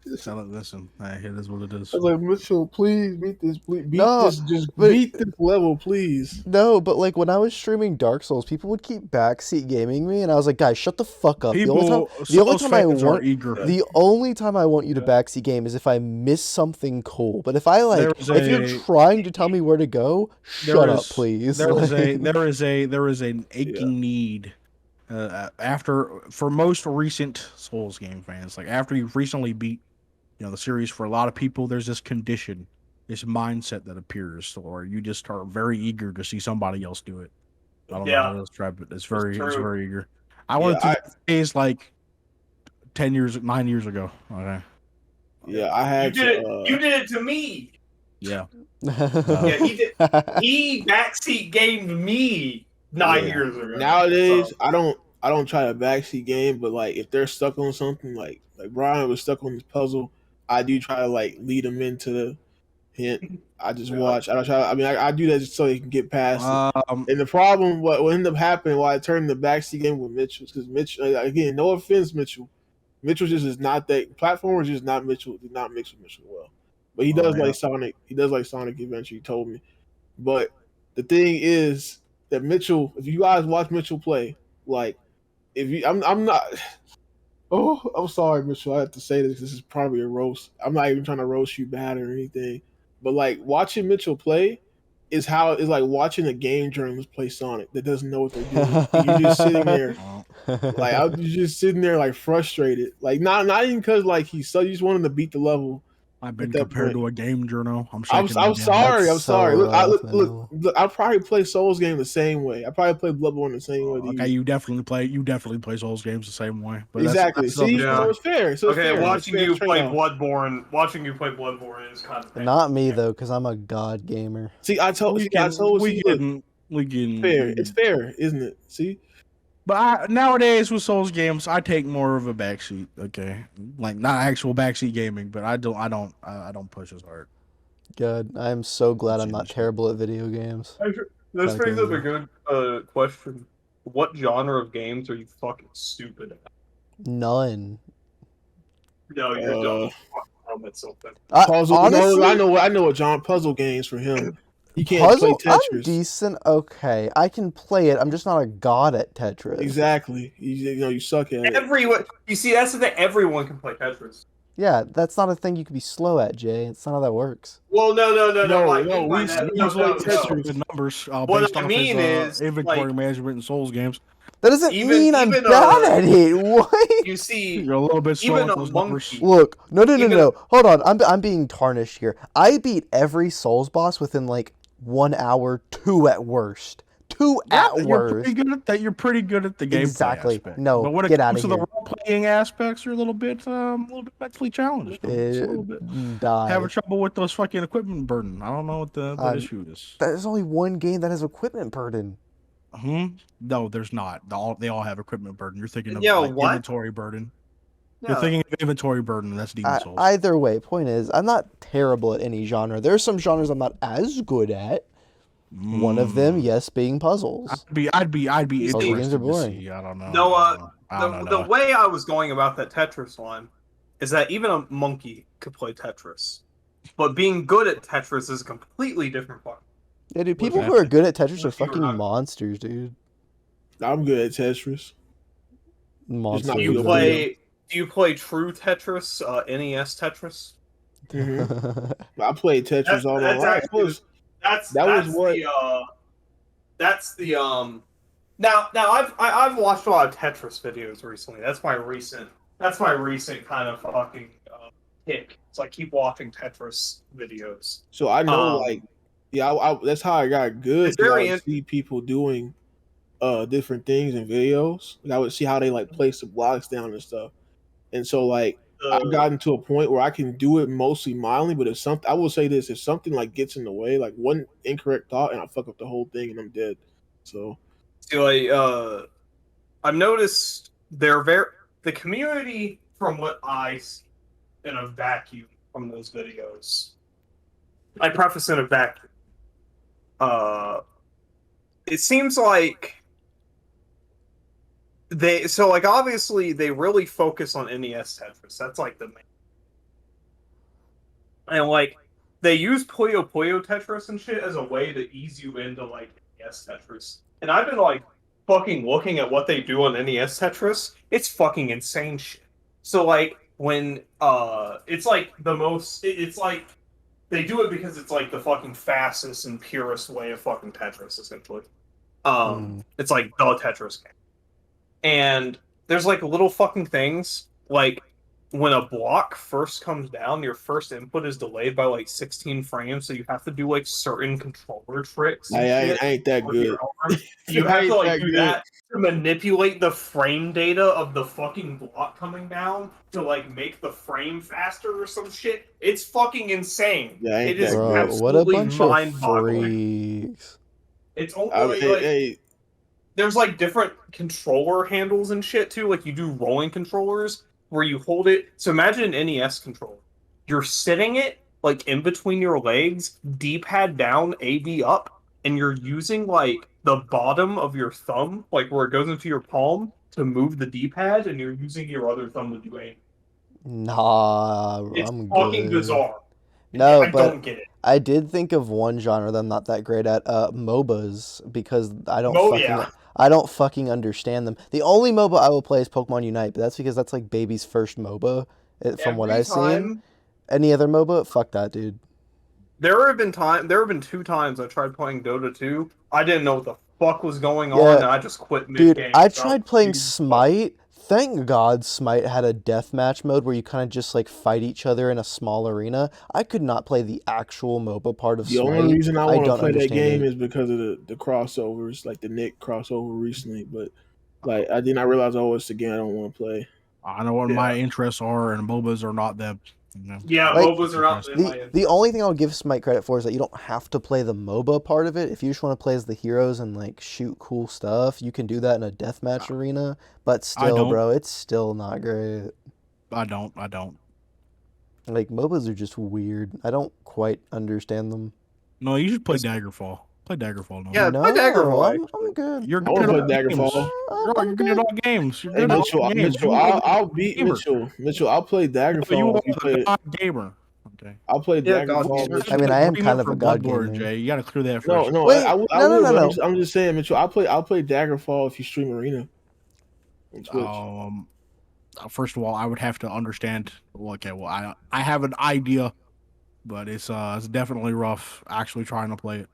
Listen, it is what it is. I was like, Mitchell, please beat this, please beat No, this, just but- beat this level, please. No, but like when I was streaming Dark Souls, people would keep backseat gaming me, and I was like, guys, shut the fuck up. People, the only Souls time I fans are want, eager. the only time I want you to backseat game is if I miss something cool. But if I like, There's if you're a- trying to tell me where to go, There shut up, is- please. There is Like- there is an aching need for most recent Souls game fans, like after you've recently beat the series. For a lot of people, there's this condition this mindset that appears, or you just are very eager to see somebody else do it. I don't know Yeah. how to describe it. It's very true. eager. I went Yeah, through days like 9 years ago. Okay. Yeah, I You had did to. it. You did it to me. Yeah. Yeah, he did. He backseat gamed me 9 years ago. Nowadays, So, I don't try to backseat game, but like if they're stuck on something, like Brian was stuck on this puzzle, I do try to like lead them into the hint. I just Yeah. watch. I don't try. I mean, I do that just so they can get past it. Um, And the problem, what ended up happening, why I turned the backseat game with Mitchell, because Mitchell, again, no offense, Mitchell. Mitchell just is not that platformer. Is just not Mitchell. Did not mix with Mitchell well. But he does yeah. like Sonic. He does like Sonic Adventure. He told me. But the thing is that Mitchell, if you guys watch Mitchell play, like if you, I'm not. Oh, I'm sorry, Mitchell. I have to say this. This is probably a roast. I'm not even trying to roast you bad or anything. But like watching Mitchell play is how it's like watching a game journalist play Sonic that doesn't know what they're doing. And you're just sitting there, like I was just sitting there like frustrated. Like not even because like he's so you just wanted to beat the level. I've been at that compared point. to a game journal. I'm I'm shaking. my sorry. That's I'm sorry. so Look, rough, look, I probably play Souls game the same way. I probably play Bloodborne the same way. Okay, you definitely play Souls games the same way. But Exactly. That's See, Yeah. so it's fair. So it's okay, fair. watching It's you fair play trade-off. Bloodborne is kind of Not me though, because I'm a god gamer. See, I told we you. can, I told we you. Look, can, we can. fair. we It's can- fair, isn't it? See. But nowadays with Souls games, I take more of a backseat. Okay, like not actual backseat gaming, but I don't push as hard. God, I'm so glad I'm not Shit. terrible at video games. This Kinda brings up a crazy. good question. What genre of games are you fucking stupid at? None. No, you're Uh, dumb at something. Puzzle. Honestly, No, I know what John puzzle games for him. He can't play puzzle. I'm Tetris. decent. Okay, I can play it. I'm just not a god at Tetris. Exactly. You suck at it. Everyone, you see, that's the thing. Everyone can play Tetris. Yeah, that's not a thing you can be slow at, Jay. It's not how that works. Well, no. No, Like, no, we by that- we no, play no, Tetris. The numbers What based I off mean his is, inventory like- management in Souls games. That doesn't Even- mean I'm even, bad at it. What? You see, You're a little bit slow even with a those monkey. numbers. Look, no. Even- Hold on, I'm being tarnished here. I beat every Souls boss within like 1 hour, 2 at worst. 2 at You're worst. pretty good at that. You're pretty good at the gameplay Exactly. aspect. No, but when it get comes outta to the here. role playing aspects, you're a little bit mentally challenged. Just a little bit. Die. Having trouble with those fucking equipment burden. I don't know what the issue is. There's only one game that has equipment burden. No, there's not. They all have equipment burden. You're thinking of Yeah, like, what? inventory burden. Yeah. You're thinking of inventory burden. That's Demon Souls. Either way, point is, I'm not terrible at any genre. There's some genres I'm not as good at. One of them, yes, being puzzles. I'd be Puzzle interested games are to boring. see. I don't know. No, I don't the know. way I was going about that Tetris line is that even a monkey could play Tetris, but being good at Tetris is a completely different part. Yeah, dude, What's people that? who are good at Tetris are What if you were fucking not- monsters, dude. I'm good at Tetris. Monsters. not Do good you at play? Do you play true Tetris, NES Tetris? I played Tetris all my life. That was what- That's the Now I've watched a lot of Tetris videos recently. That's my recent kind of fucking kick. So I keep watching Tetris videos. So I know, Um, that's how I got good. It's very I would see people doing different things in videos. Like, I would see how they like place the blocks down and stuff. And so like I've gotten to a point where I can do it mostly mildly, but if something, I will say this: if something like gets in the way, like one incorrect thought, and I fuck up the whole thing, and I'm dead. So See, like, I've noticed the community from what I see in a vacuum from those videos. I preface in a vacuum. It seems like obviously they really focus on NES Tetris. That's like the main. And like they use Puyo Puyo Tetris and shit as a way to ease you into like NES Tetris. And I've been like fucking looking at what they do on NES Tetris. It's fucking insane shit. So like when it's like the most it's like they do it because it's like the fucking fastest and purest way of fucking Tetris essentially. It's like the Tetris game. And there's like little fucking things like when a block first comes down, your first input is delayed by like 16 frames, so you have to do like certain controller tricks and shit I ain't that with your good. arm. You I have to ain't like that do good. that to manipulate the frame data of the fucking block coming down to like make the frame faster or some shit. It's fucking insane. Yeah, I ain't It is that Bro, what a absolutely bunch of mind-boggling. freaks. It's I, only hey, like hey, there's like different controller handles and shit too. Like you do rolling controllers where you hold it. So imagine an NES controller. You're sitting it like in between your legs, D-pad down, AB up, and you're using like the bottom of your thumb, like where it goes into your palm, to move the D-pad, and you're using your other thumb to do aim. Nah, It's I'm fucking good. bizarre. No, I but don't get it. I did think of one genre that I'm not that great at, MOBAs, because Yeah. I don't fucking understand them. The only MOBA I will play is Pokemon Unite, but that's because that's like baby's first MOBA, from what Every I've seen. time Any other MOBA? Fuck that, dude. there have been 2 times I tried playing Dota 2. I didn't know what the fuck was going Yeah, on, and I just quit mid Dude, game. I tried playing Smite. Thank God Smite had a deathmatch mode where you kind of just like fight each other in a small arena. I could not play the actual MOBA part of the Smite. only reason I I want to don't play that understand game it. is because of the crossovers, like the Nick crossover recently. But like, I did not realize, oh, it's the game I don't want to play. I know what Yeah. my interests are, and MOBAs are not them. You know? Yeah, Like, MOBAs are not in my The only thing I would give Smite credit for is that you don't have to play the MOBA part of it. If you just want to play as the heroes and like shoot cool stuff, you can do that in a deathmatch arena. But still, don't. bro, it's still not great. I don't. Like MOBAs are just weird. I don't quite understand them. No, you should play Daggerfall. Play Daggerfall. No. Yeah, No, play Daggerfall, I'm good. You're I good want at to all play games. Daggerfall. You're good at all games. You're Hey, good at Mitchell, all games. Mitchell, You are I'll the beat gamer. Mitchell. I'll play You Daggerfall are if you play the it. god gamer. Okay. I'll play Yeah, God Daggerfall. gamer. Mitchell. I mean, I am kind Agreement of for a god Bloodborne, gamer. Jay. You got to clear that No, first. no, Wait, I no, will. no, But no. I'm just saying, Mitchell. I'll play Daggerfall if you stream Arena on Twitch. First of all, I would have to understand. Okay, well, I have an idea, but it's definitely rough actually trying to play it.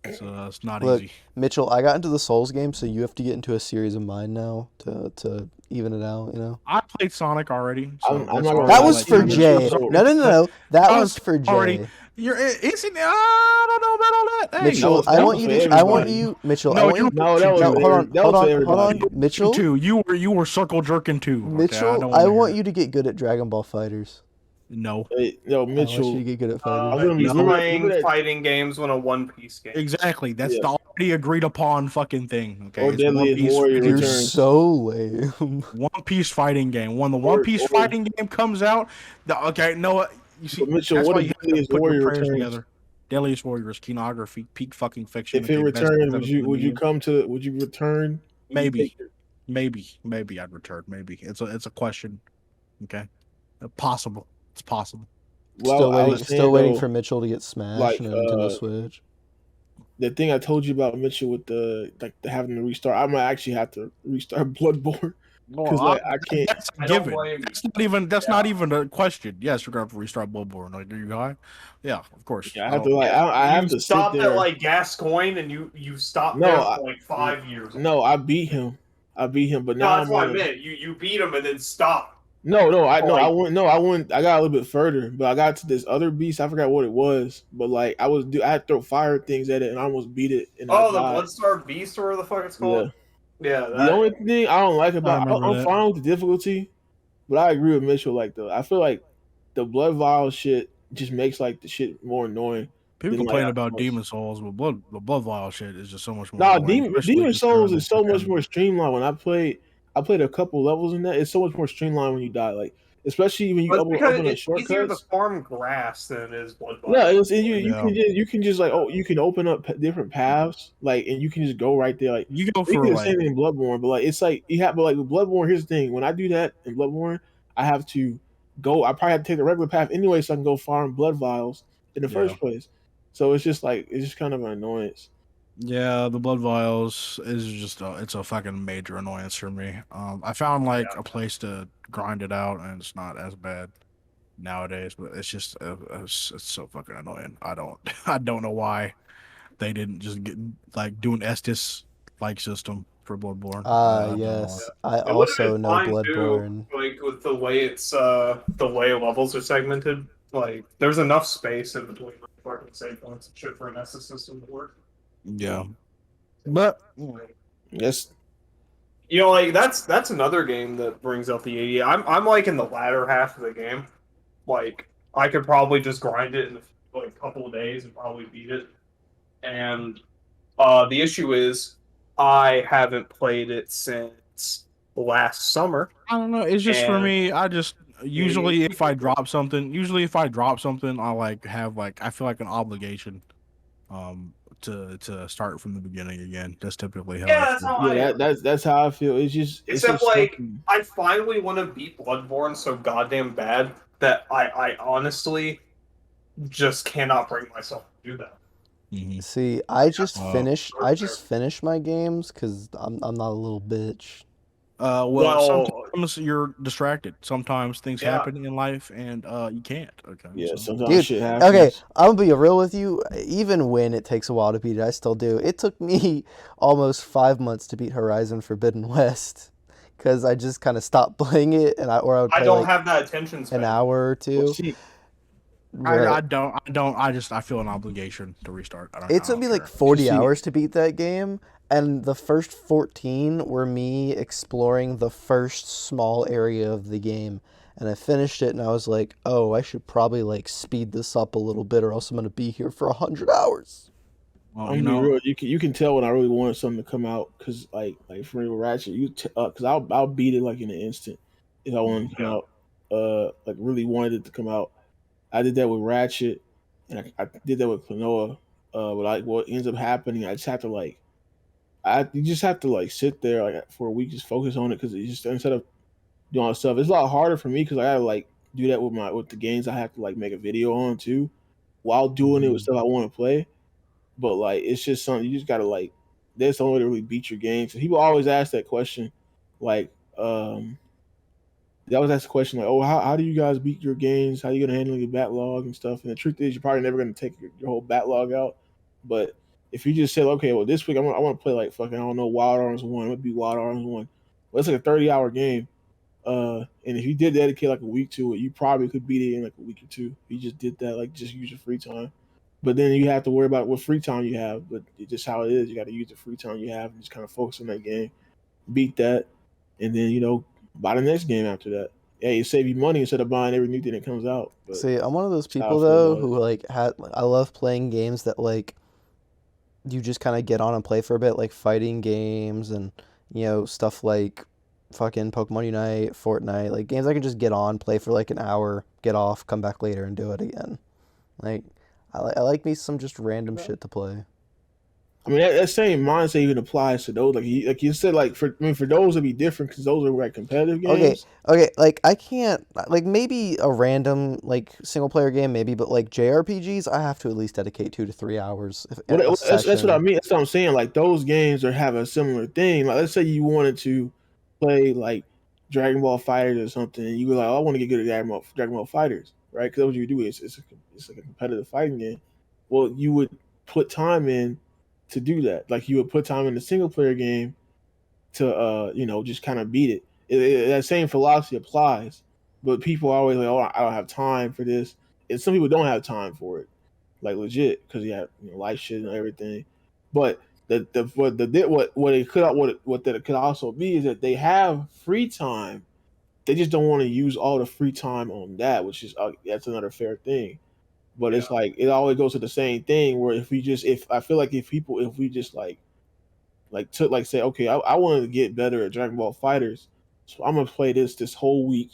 It's not Look, easy. Mitchell, I got into the Souls game, so you have to get into a series of mine now to even it out, you know? I played Sonic already. So I'm that's not gonna already lie, That was like- for Mitchell, Jay. so- No. That was for already. Jay. I don't know about all that. Hey, Mitchell, was- I that want was you for to. I everybody. want you, Mitchell. I No, want you. No, that was No, for hold on, every- that hold was for on, everybody. hold on, Mitchell. too. You were circle jerking too. Okay? Mitchell, don't I wanna want hear you to get good at Dragon Ball Fighters. it. No, Hey, yo, I want you Mitchell. to get good at I'm fighters. gonna be He's remember playing that- fighting games when a One Piece game. exactly. That's Yeah. the already agreed upon fucking thing. Okay, Or It's One Deadliest Piece Warrior fighting You're game. Returns. so lame. One Piece fighting game. When the One Piece or- fighting game comes out, okay, no, you see, But Mitchell, that's what why if you have to Deadliest put your Warrior prayers returns? together. Deadliest Warriors, Kinography, peak fucking fiction. If it okay, best returns, episode would you of come to? Would you return? Would you Maybe. take it? Maybe I'd return. Maybe it's a question. Okay, possible. It's possible. Well, Still I waiting. was Still saying, waiting though, for Mitchell to get smashed like, on a Nintendo Switch. the thing I told you about Mitchell with the having to restart. I might actually have to restart Bloodborne because like I can't. That's a I don't given. blame you. That's not even a question. Yes, you're gonna have to restart Bloodborne. Like, are you high? Yeah, of course. I have to like. I have You to sit stopped there. at like Gascoigne, and you stopped No, there I- for like 5 years. No, I beat him. But No, now that's I'm what I on. meant. You beat him and then stopped. I went. I got a little bit further, but I got to this other beast. I forgot what it was, but like I had to throw fire things at it and I almost beat it. And Oh, I the died. Bloodstar Beast or whatever the fuck it's Yeah. called. Yeah, The only thing I don't like about remember I'm that. fine with the difficulty, but I agree with Mitchell. Like I feel like the blood vial shit just makes like the shit more annoying. People Then, like, complain about I- Demon Souls, but the blood vial shit is just so much more. Nah, annoying, especially Demon just Souls during is so the much more streamlined. When I played a couple levels in that. It's so much more streamlined when you die. Like especially when you But open because up it's easier to shortcuts. farm grass than it is blood. No, you Yeah. you can just like you can open up different paths like and you can just go right there like You go you for can do the like same thing in Bloodborne, but like it's like you have but like with Bloodborne, here's the thing: when I do that in Bloodborne, I have to go. I probably have to take the regular path anyway, so I can go farm blood vials in the first place. So it's just kind of an annoyance. yeah, the blood vials is just it's a fucking major annoyance for me. I found like a place to grind it out, and it's not as bad nowadays, but it's just it's so fucking annoying. I don't know why they didn't just get like do an Estus like system for Bloodborne. I don't know Yes. why. I It would have also been know fine Bloodborne. too, like with the way it's the way levels are segmented. Like, there's enough space in between fucking save points and shit for an Estus system to work. Yeah, but Yes. You know, like that's another game that brings up the 80. I'm like in the latter half of the game. Like, I could probably just grind it in like a couple of days and probably beat it. And the issue is, I haven't played it since last summer. I don't know. It's just for And- me. I just usually if I drop something, I like have like I feel like an obligation, to start from the beginning again. That's typically how. Yeah, I that's feel. how I Yeah, am. that's how I feel. It's just Except, just like, something- I finally want to beat Bloodborne so goddamn bad that I honestly just cannot bring myself to do that. Mhm. See, I just Oh. finish my games because I'm not a little bitch. Well- sometimes you're distracted. Sometimes things Yeah. happen in life, and you can't. Okay. yeah, so- sometimes Dude, shit happens. Okay, I'm gonna be real with you. Even when it takes a while to beat it, I still do. It took me almost 5 months to beat Horizon Forbidden West because I just kind of stopped playing it, and I would I play don't like have that attention span. an hour or two. See, I Right. don't. I feel an obligation to restart. It took me like 40 See- hours to beat that game, and the first 14 were me exploring the first small area of the game. And I finished it, and I was like, "Oh, I should probably like speed this up a little bit, or else I'm gonna be here for 100 hours." Well, I'm gonna be real. You can tell when I really wanted something to come out because like for me with Ratchet, because I'll beat it like in an instant if I want it to come out. Like really wanted it to come out. I did that with Ratchet, and I did that with Klonoa. But what ends up happening, I just have to like, you just have to like sit there like for a week, just focus on it because it's just instead of doing all this stuff, it's a lot harder for me because I gotta like do that with the games I have to like make a video on too, while doing it with stuff I want to play. But like, it's just something you just gotta like. That's the only way to really beat your games. And people always ask that question, like, they always ask the question like, "Oh, how do you guys beat your games? How are you gonna handle your backlog and stuff?" And the truth is, you're probably never gonna take your whole backlog out. But if you just say, "Okay, well, this week I want to play like fucking I don't know Wild Arms 1. I'm gonna beat Wild Arms 1." Well, it's like a 30-hour game. And if you did dedicate like a week to it, you probably could beat it in like a week or two. You just did that, like just use your free time. But then you have to worry about what free time you have. But it's just how it is. You got to use the free time you have and just kind of focus on that game, beat that, and then buy the next game after that. Yeah, it save you money instead of buying every new thing that comes out. But See, I'm one of those how I people feel though about it. who like I love playing games that like you just kind of get on and play for a bit, like fighting games and stuff like fucking Pokemon Unite, Fortnite, like games I can just get on, play for like an hour, get off, come back later and do it again. Like I like me some just random shit to play. I mean, that same mindset even applies to those. Like you said, like for those it'd be different because those are like competitive games. Okay, like I can't like maybe a random like single player game maybe, but like JRPGs I have to at least dedicate 2 to 3 hours. That's what I mean. That's what I'm saying. Like those games have a similar thing. Like let's say you wanted to play like Dragon Ball Fighters or something, and you were like, "Oh, I want to get good at Dragon Ball Fighters," right? Because what you do is it's like a competitive fighting game. Well, you would put time in to do that. Like you would put time in the single player game to just kind of beat it. That same philosophy applies, but people are always like, "Oh, I don't have time for this," and some people don't have time for it, like legit, because you have life shit and everything. But what that could also be is that they have free time. They just don't want to use all the free time on that, which is that's another fair thing. But it's like it always goes to the same thing. Where if I feel like if we just say, okay, I wanted to get better at Dragon Ball Fighters, so I'm gonna play this whole week,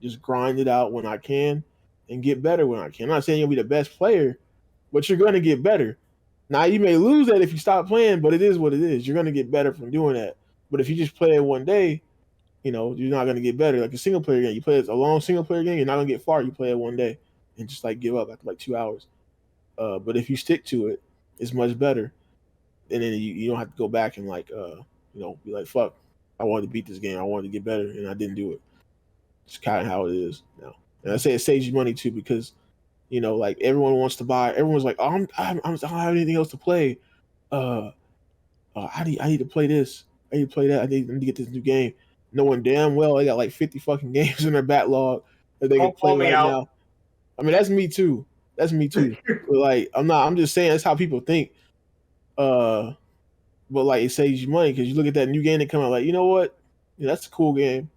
just grind it out when I can, and get better when I can. I'm not saying you'll be the best player, but you're gonna get better. Now you may lose that if you stop playing, but it is what it is. You're gonna get better from doing that. But if you just play it one day, you're not gonna get better. Like a single player game, you play a long single player game, you're not gonna get far. You play it one day and just like give up after like 2 hours. But if you stick to it, it's much better. And then you don't have to go back and be like, fuck, I wanted to beat this game, I wanted to get better, and I didn't do it. It's kind of how it is now. And I say it saves you money too because like everyone wants to buy. Everyone's like, oh, I don't have anything else to play. I need to play this. I need to play that. I need to get this new game, knowing damn well they got like 50 fucking games in their backlog that they can Don't play call me right out. now. I mean, that's me too. That's me too. But like, I'm just saying that's how people think. But like, it saves you money because you look at that new game that come out, like, you know what? Yeah, that's a cool game,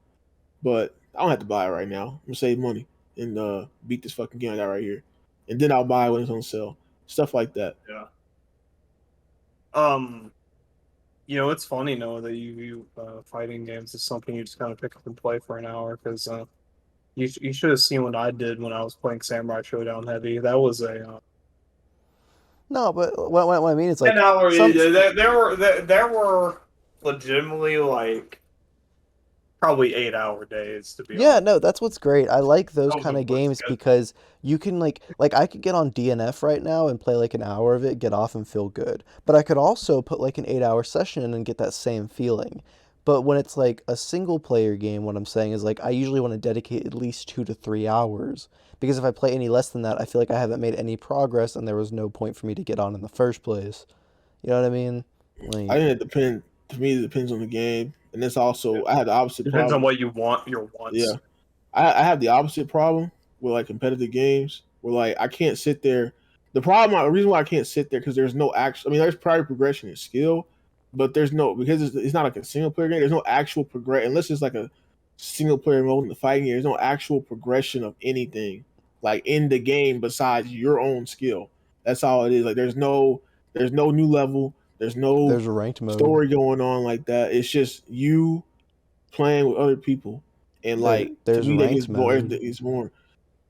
but I don't have to buy it right now. I'm gonna save money and beat this fucking game I got right here, and then I'll buy it when it's on sale. Stuff like that. Yeah. It's funny, Noah, that you view fighting games as something you just kind of pick up and play for an hour because you should have seen what I did when I was playing Samurai Showdown Heavy. That was a No, but what I mean is like 10 hour. some, There were legitimately like probably 8 hour days to be yeah, honest. no, that's what's great. I like those That was kind a of good games schedule. because you can like I could get on DNF right now and play like an hour of it, get off and feel good. But I could also put like an 8 hour session in and get that same feeling. But when it's like a single player game, what I'm saying is like I usually want to dedicate at least 2 to 3 hours because if I play any less than that, I feel like I haven't made any progress and there was no point for me to get on in the first place. You know what I mean? I Like, think it depends. To me, it depends on the game, and it's also I have the opposite Depends on problem. what you want, your wants. Yeah, I have the opposite problem with like competitive games where like I can't sit there. The reason why I can't sit there because there's no actual. I mean, there's probably progression and skill, but there's no because it's not like a single player game. There's no actual progress unless it's like a single player mode in the fighting game. There's no actual progression of anything like in the game besides your own skill. That's all it is. Like there's no new level. There's no there's a ranked mode. story going on like that. It's just you playing with other people, and like to There's me, that gets ranked boring. mode. It's more.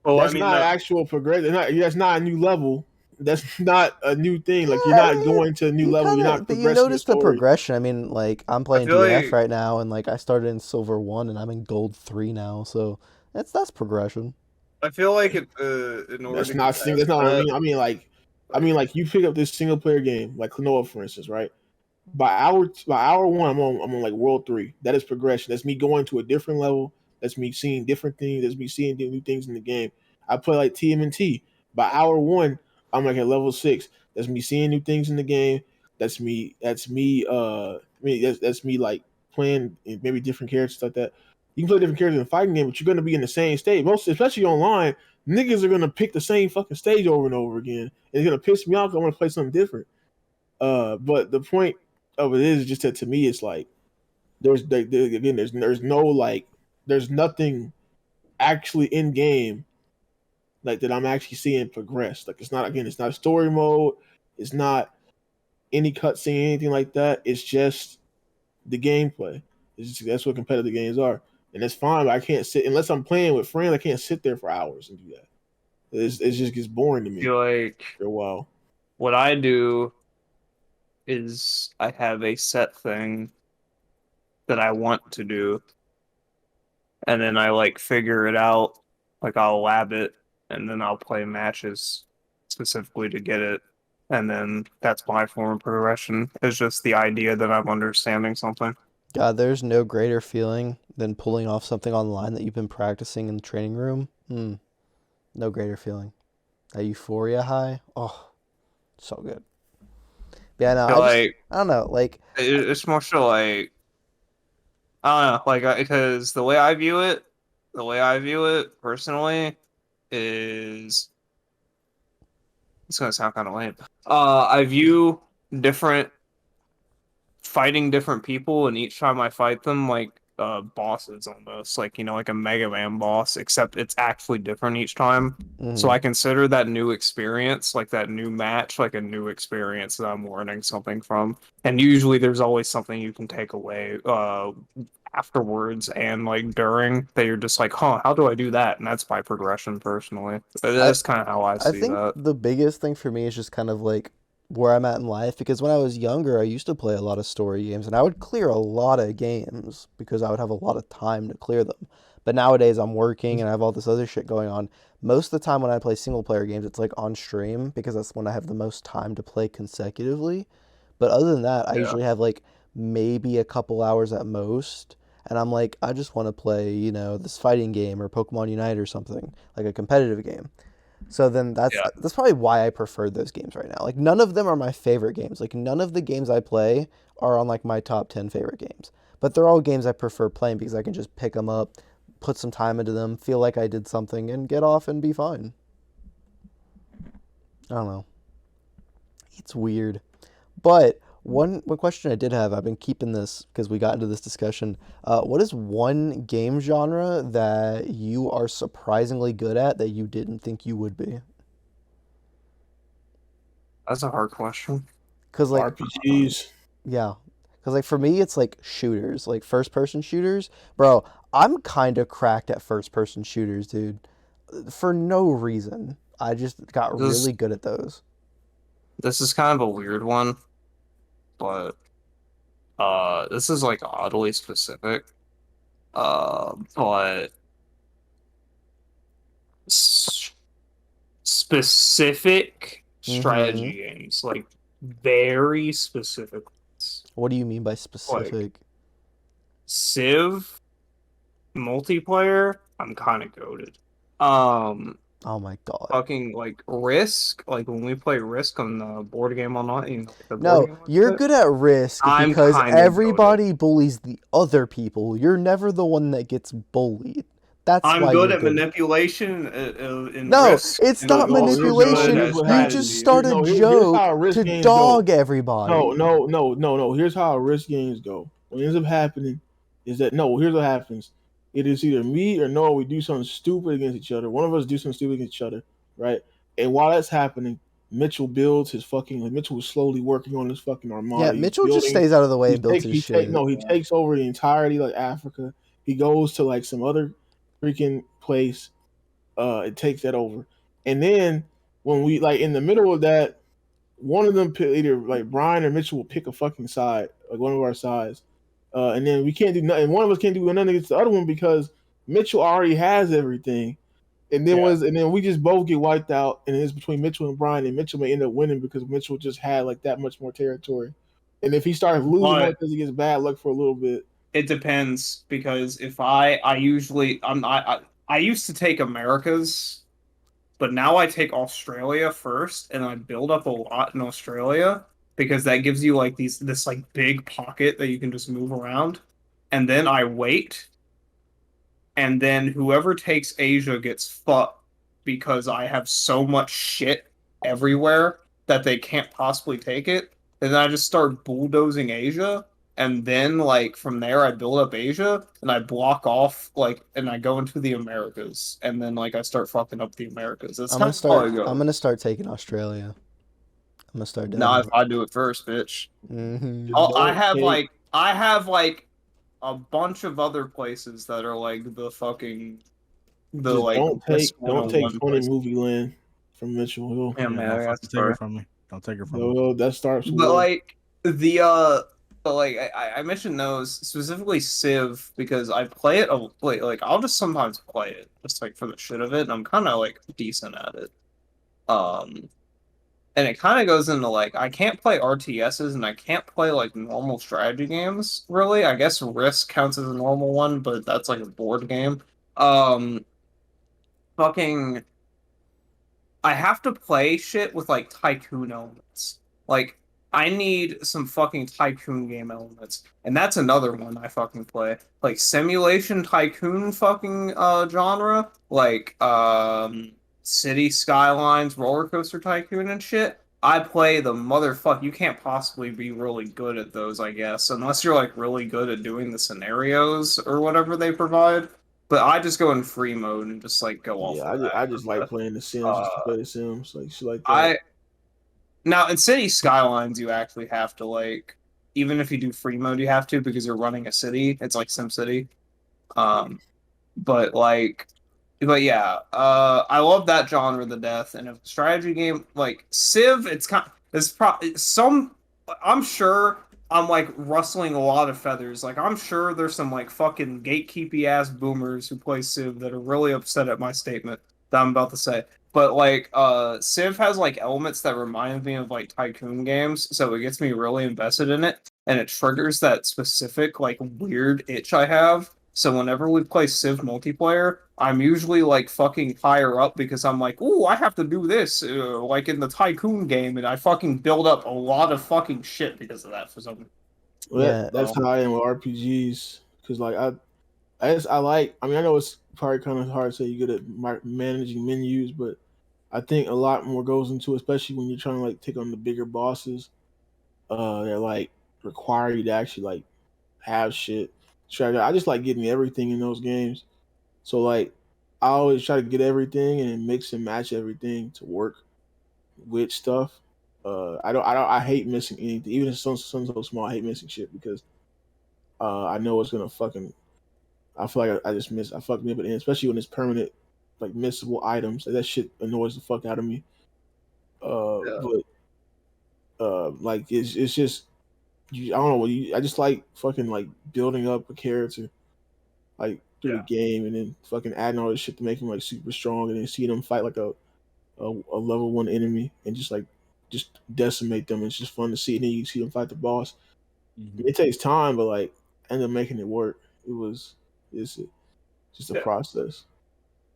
Well, I That's mean, not actual progression. That's not a new level. That's not a new thing. Like you're not Yeah, going to a new you level. You're kind not of, but you progressing the notice the story. progression. I mean, like I'm I playing feel DNF like right now, and like I started in Silver 1, and I'm in Gold 3 now. So that's progression. in order That's to not get single. past That's not what I that, mean. I mean like you pick up this single player game like Klonoa, for instance, right? By hour one, I'm on like World 3. That is progression. That's me going to a different level. That's me seeing different things. That's me seeing new things in the game. I play like TMNT. By hour one, I'm like at level 6. That's me seeing new things in the game. That's me. That's me. That's me like playing maybe different characters like that. You can play different characters in a fighting game, but you're gonna be in the same stage. Most, especially online, niggas are gonna pick the same fucking stage over and over again. And it's gonna piss me off. I want to play something different. But the point of it is just that to me, it's like there's no like there's nothing actually in game like that I'm actually seeing progress. Like it's not a story mode, it's not any cutscene, anything like that. It's just the gameplay. That's what competitive games are, and it's fine. But I can't sit unless I'm playing with friends. I can't sit there for hours and do that. It just gets boring to I me feel like after a while. what I do is I have a set thing that I want to do, and then I like figure it out. Like I'll lab it, and then I'll play matches specifically to get it. And then that's my form of progression. It's just the idea that I'm understanding something. God, there's no greater feeling than pulling off something online that you've been practicing in the training room. No greater feeling. That euphoria high. Oh, so good. Yeah, no, I feel like I don't know. Like, it's more so like I don't know, like because the way I view it personally is it's gonna sound kind of lame. I view different fighting different people, and each time I fight them, like bosses almost, like like a Mega Man boss, except it's actually different each time. So mhm. I consider that new experience, like that new match, like a new experience that I'm learning something from. And usually there's always something you can take away afterwards and like during that you're just like, huh, how do I do that? And that's my progression personally. I That's kind of how I I see think that. the biggest thing for me is just kind of like where I'm at in life because when I was younger, I used to play a lot of story games and I would clear a lot of games because I would have a lot of time to clear them. But nowadays I'm working and I have all this other shit going on. Most of the time when I play single player games, it's like on stream because that's when I have the most time to play consecutively. But other than that, I Yeah. usually have like maybe a couple hours at most. And I'm like, I just want to play, this fighting game or Pokemon Unite or something, like a competitive game. So then that's Yeah. that's probably why I prefer those games right now. Like none of them are my favorite games. Like none of the games I play are on like my top 10 favorite games. But they're all games I prefer playing because I can just pick them up, put some time into them, feel like I did something and get off and be fine. I don't know. It's weird. But one question I did have, I've been keeping this because we got into this discussion. What is one game genre that you are surprisingly good at that you didn't think you would be? That's a hard question. Because like, RPGs. yeah, because like for me, it's like shooters, like first person shooters. Bro, I'm kind of cracked at first person shooters, dude. For no reason. I just got This- really good at those. This is kind of a weird one, but this is like oddly specific. But s- specific strategy games, like very specific ones. What do you mean by specific? Civ multiplayer, I'm kind of goated. Oh my god. Fucking like Risk, like when we play Risk on the board game online, you know, like the board No, game you're website. good at Risk I'm because kinda everybody bullies the other people. You're never the one that gets bullied. That's I'm why good you're at manipulation in No, Risk. it's and not I'm also manipulation. good at Here's what You happens. just strategy. start a Here's joke how Risk to games dog go. everybody. No. Here's how risk games go. What ends up happening is that here's what happens. It is either me or Noah. We do something stupid against each other. One of us do something stupid against each other, right? And while that's happening, Mitchell builds his fucking. Like, Mitchell was slowly working on this fucking armada. Yeah, He's Mitchell just building- stays out of the way he and builds take- his he take- shit. no, he takes over the entirety like Africa. He goes to like some other freaking place. It takes that over, and then when we like in the middle of that, one of them either like Brian or Mitchell will pick a fucking side, like one of our sides, and then we can't do nothing. One of us can't do nothing against the other one because Mitchell already has everything, and then we just both get wiped out, and it's between Mitchell and Brian, and Mitchell may end up winning because Mitchell just had like that much more territory, and if he starts losing, But- because he gets bad luck for a little bit. It depends because if I usually I used to take Americas, but now I take Australia first, and I build up a lot in Australia because that gives you like this like big pocket that you can just move around, and then I wait, and then whoever takes Asia gets fucked because I have so much shit everywhere that they can't possibly take it. And then I just start bulldozing Asia, and then like from there I build up Asia and I block off like and I go into the Americas, and then like I start fucking up the Americas. That's I'm kind gonna of start. how I go. I'm gonna start taking Australia. I'm gonna start doing Nah, it. if I do it first, bitch. Mm-hmm. I have Okay. like a bunch of other places that are like the fucking the Just like don't best take 101 20 places. movie land from Mitchell. Yeah, man, motherfucker, that's take fair. it from me. Don't take it from me. That starts with But like but like I mentioned those specifically Civ because I play it like I'll just sometimes play it just like for the shit of it, and I'm kind of like decent at it. And it kind of goes into like I can't play RTSs and I can't play like normal strategy games really. I guess Risk counts as a normal one, but that's like a board game. Fucking I have to play shit with like tycoon elements. Like I need some fucking tycoon game elements, and that's another one I fucking play. Like simulation tycoon fucking genre, like City Skylines, Roller Coaster Tycoon and shit. I play the motherfucker. You can't possibly be really good at those, I guess, unless you're like really good at doing the scenarios or whatever they provide. But I just go in free mode and just like go off. yeah, of that. I just like playing the Sims just to play the Sims, like shit like that. I now in City Skylines you actually have to like even if you do free mode you have to because you're running a city. It's like SimCity. But yeah, I love that genre to death. And a strategy game like Civ, it's probably some. I'm sure I'm like rustling a lot of feathers. Like I'm sure there's some like fucking gatekeepy ass boomers who play Civ that are really upset at my statement that I'm about to say. But like Civ has like elements that remind me of like tycoon games, so it gets me really invested in it, and it triggers that specific like weird itch I have. So whenever we play Civ multiplayer, I'm usually like fucking higher up because I'm like, ooh, I have to do this, like in the Tycoon game, and I fucking build up a lot of fucking shit because of that for some. Well, Yeah. that's how I am with RPGs. Because like I like. I mean, I know it's probably kind of hard to say you're good at managing menus, but I think a lot more goes into it, especially when you're trying to like take on the bigger bosses. That like require you to actually like have shit strategy. I just like getting everything in those games. So like I always try to get everything and mix and match everything to work with stuff. I hate missing anything. Even if something so small, I hate missing shit because I know it's gonna fucking. I feel like I just miss. I fucked me up at the end, especially when it's permanent, like missable items. Like, that shit annoys the fuck out of me. Yeah. But like it's just I don't know. I just like fucking like building up a character like through the game and then fucking adding all this shit to make him like super strong and then seeing him fight like a level 1 enemy and just decimate them. It's just fun to see. And then you see them fight the boss. It takes time, but like end up making it work. It's just a process.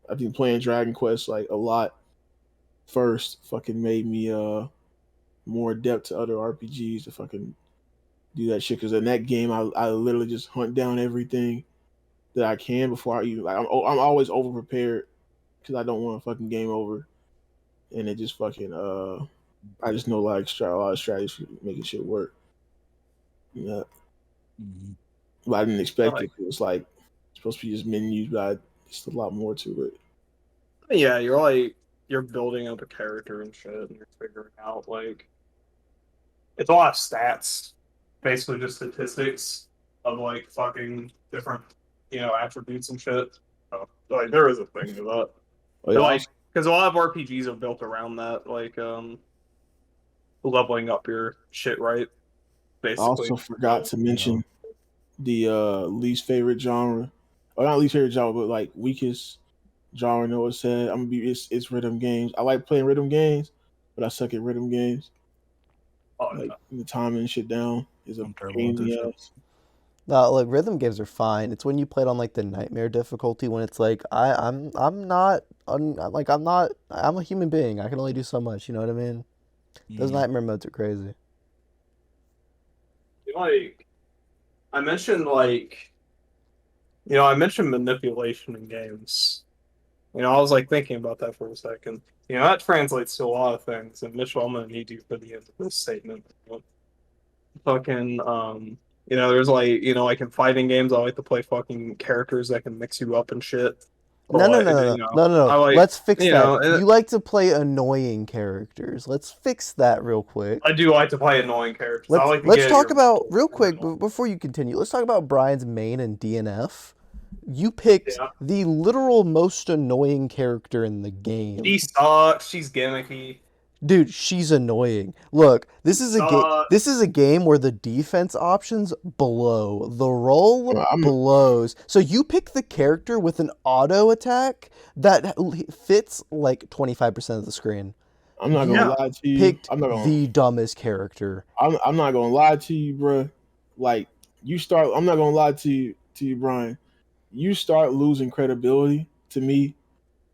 I think playing Dragon Quest like a lot first fucking made me more adept to other RPGs to fucking do that shit. Because in that game, I literally just hunt down everything that I can before I even like. I'm always over prepared because I don't want a fucking game over, and it just fucking I just know like a lot of strategies for making shit work. Yeah, but I didn't expect it. It was like supposed to be just menus, but it's a lot more to it. Yeah, you're building up a character and shit, and you're figuring out like it's a lot of stats, basically just statistics of like fucking different, attributes and shit. So, like there is a thing to that. Oh, yeah, Like, because a lot of RPGs are built around that, like leveling up your shit, right? I Basically. also forgot to mention the least favorite genre, or not least favorite genre, but like weakest genre. Noah said, I'm gonna be it's rhythm games. I like playing rhythm games, but I suck at rhythm games. Like the timing and shit down is a pain in the ass. No, like rhythm games are fine. It's when you play it on like the nightmare difficulty when it's like I'm not I'm a human being. I can only do so much. You know what I mean? Those nightmare modes are crazy. Like, I mentioned I mentioned manipulation in games. I was like thinking about that for a second. That translates to a lot of things. And Mitchell, I'm gonna need you for the end of this statement. Fucking there's like in fighting games, I like to play fucking characters that can mix you up and shit. No. Let's fix that. You like to play annoying characters. Let's fix that real quick. I do like to play annoying characters. Let's talk about real quick before you continue. Let's talk about Brian's main in DNF. You picked the literal most annoying character in the game. She sucks. She's gimmicky. Dude, she's annoying. Look, this is a game where the defense options blow. The roll blows. So you pick the character with an auto attack that fits like 25% of the screen. I'm not gonna lie to you. Picked the dumbest character. I'm not gonna lie to you, bro. Like I'm not gonna lie to you, Brian. You start losing credibility to me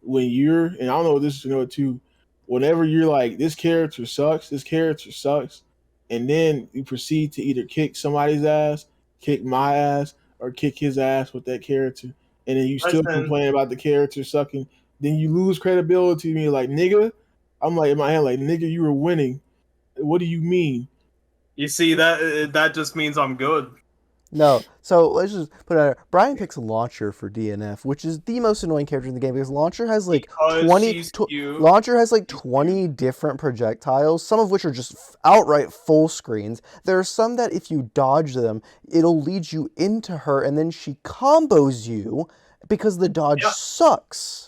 when and I don't know if this is too. Whenever you're like, this character sucks, and then you proceed to either kick somebody's ass, kick my ass, or kick his ass with that character, and then you still complain about the character sucking, then you lose credibility to me. Like, nigga, I'm like in my head, like, nigga, you were winning. What do you mean? You see, that just means I'm good. No, so let's just put it out there. Brian picks Launcher for DNF, which is the most annoying character in the game because Launcher has like 20 different projectiles, some of which are just outright full screens. There are some that if you dodge them, it'll lead you into her and then she combos you because the dodge sucks.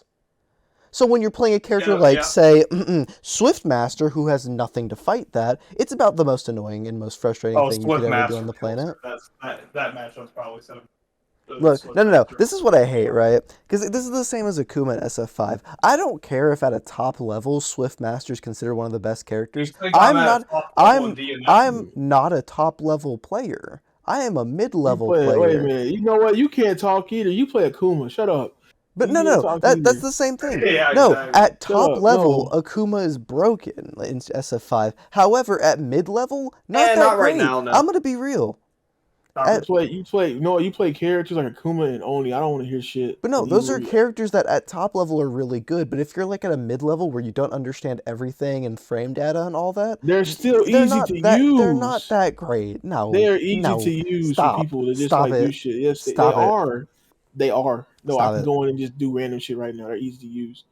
So when you're playing a character say, Swiftmaster, who has nothing to fight that, it's about the most annoying and most frustrating thing you could ever do on the planet. That matchup's probably so. Look, no. This is what I hate, right? Because this is the same as Akuma in SF5. I don't care if at a top level, Swiftmaster is considered one of the best characters. I'm not a top level player. I am a You mid-level play, player. wait a minute. You know what? You can't talk either. You play Akuma. Shut up. But You no, can't no, talk that's either. the same thing. Yeah, No, exactly. at top up, level, no. Akuma is broken in SF5. However, at mid-level, not Eh, that not right great. now, no. I'm gonna be real. You play. No, you play characters like Akuma and Oni. I don't want to hear shit. But no, And those are Iori. characters that at top level are really good. But if you're like at a mid-level where you don't understand everything and frame data and all that, They're still they're easy not to that use. they're not that great. No, They are easy no. to use Stop. for people that just Stop like do it. shit. Yes, they Stop it. are. They are. No, Stop I can it. go in and just do random shit right now. They're easy to use.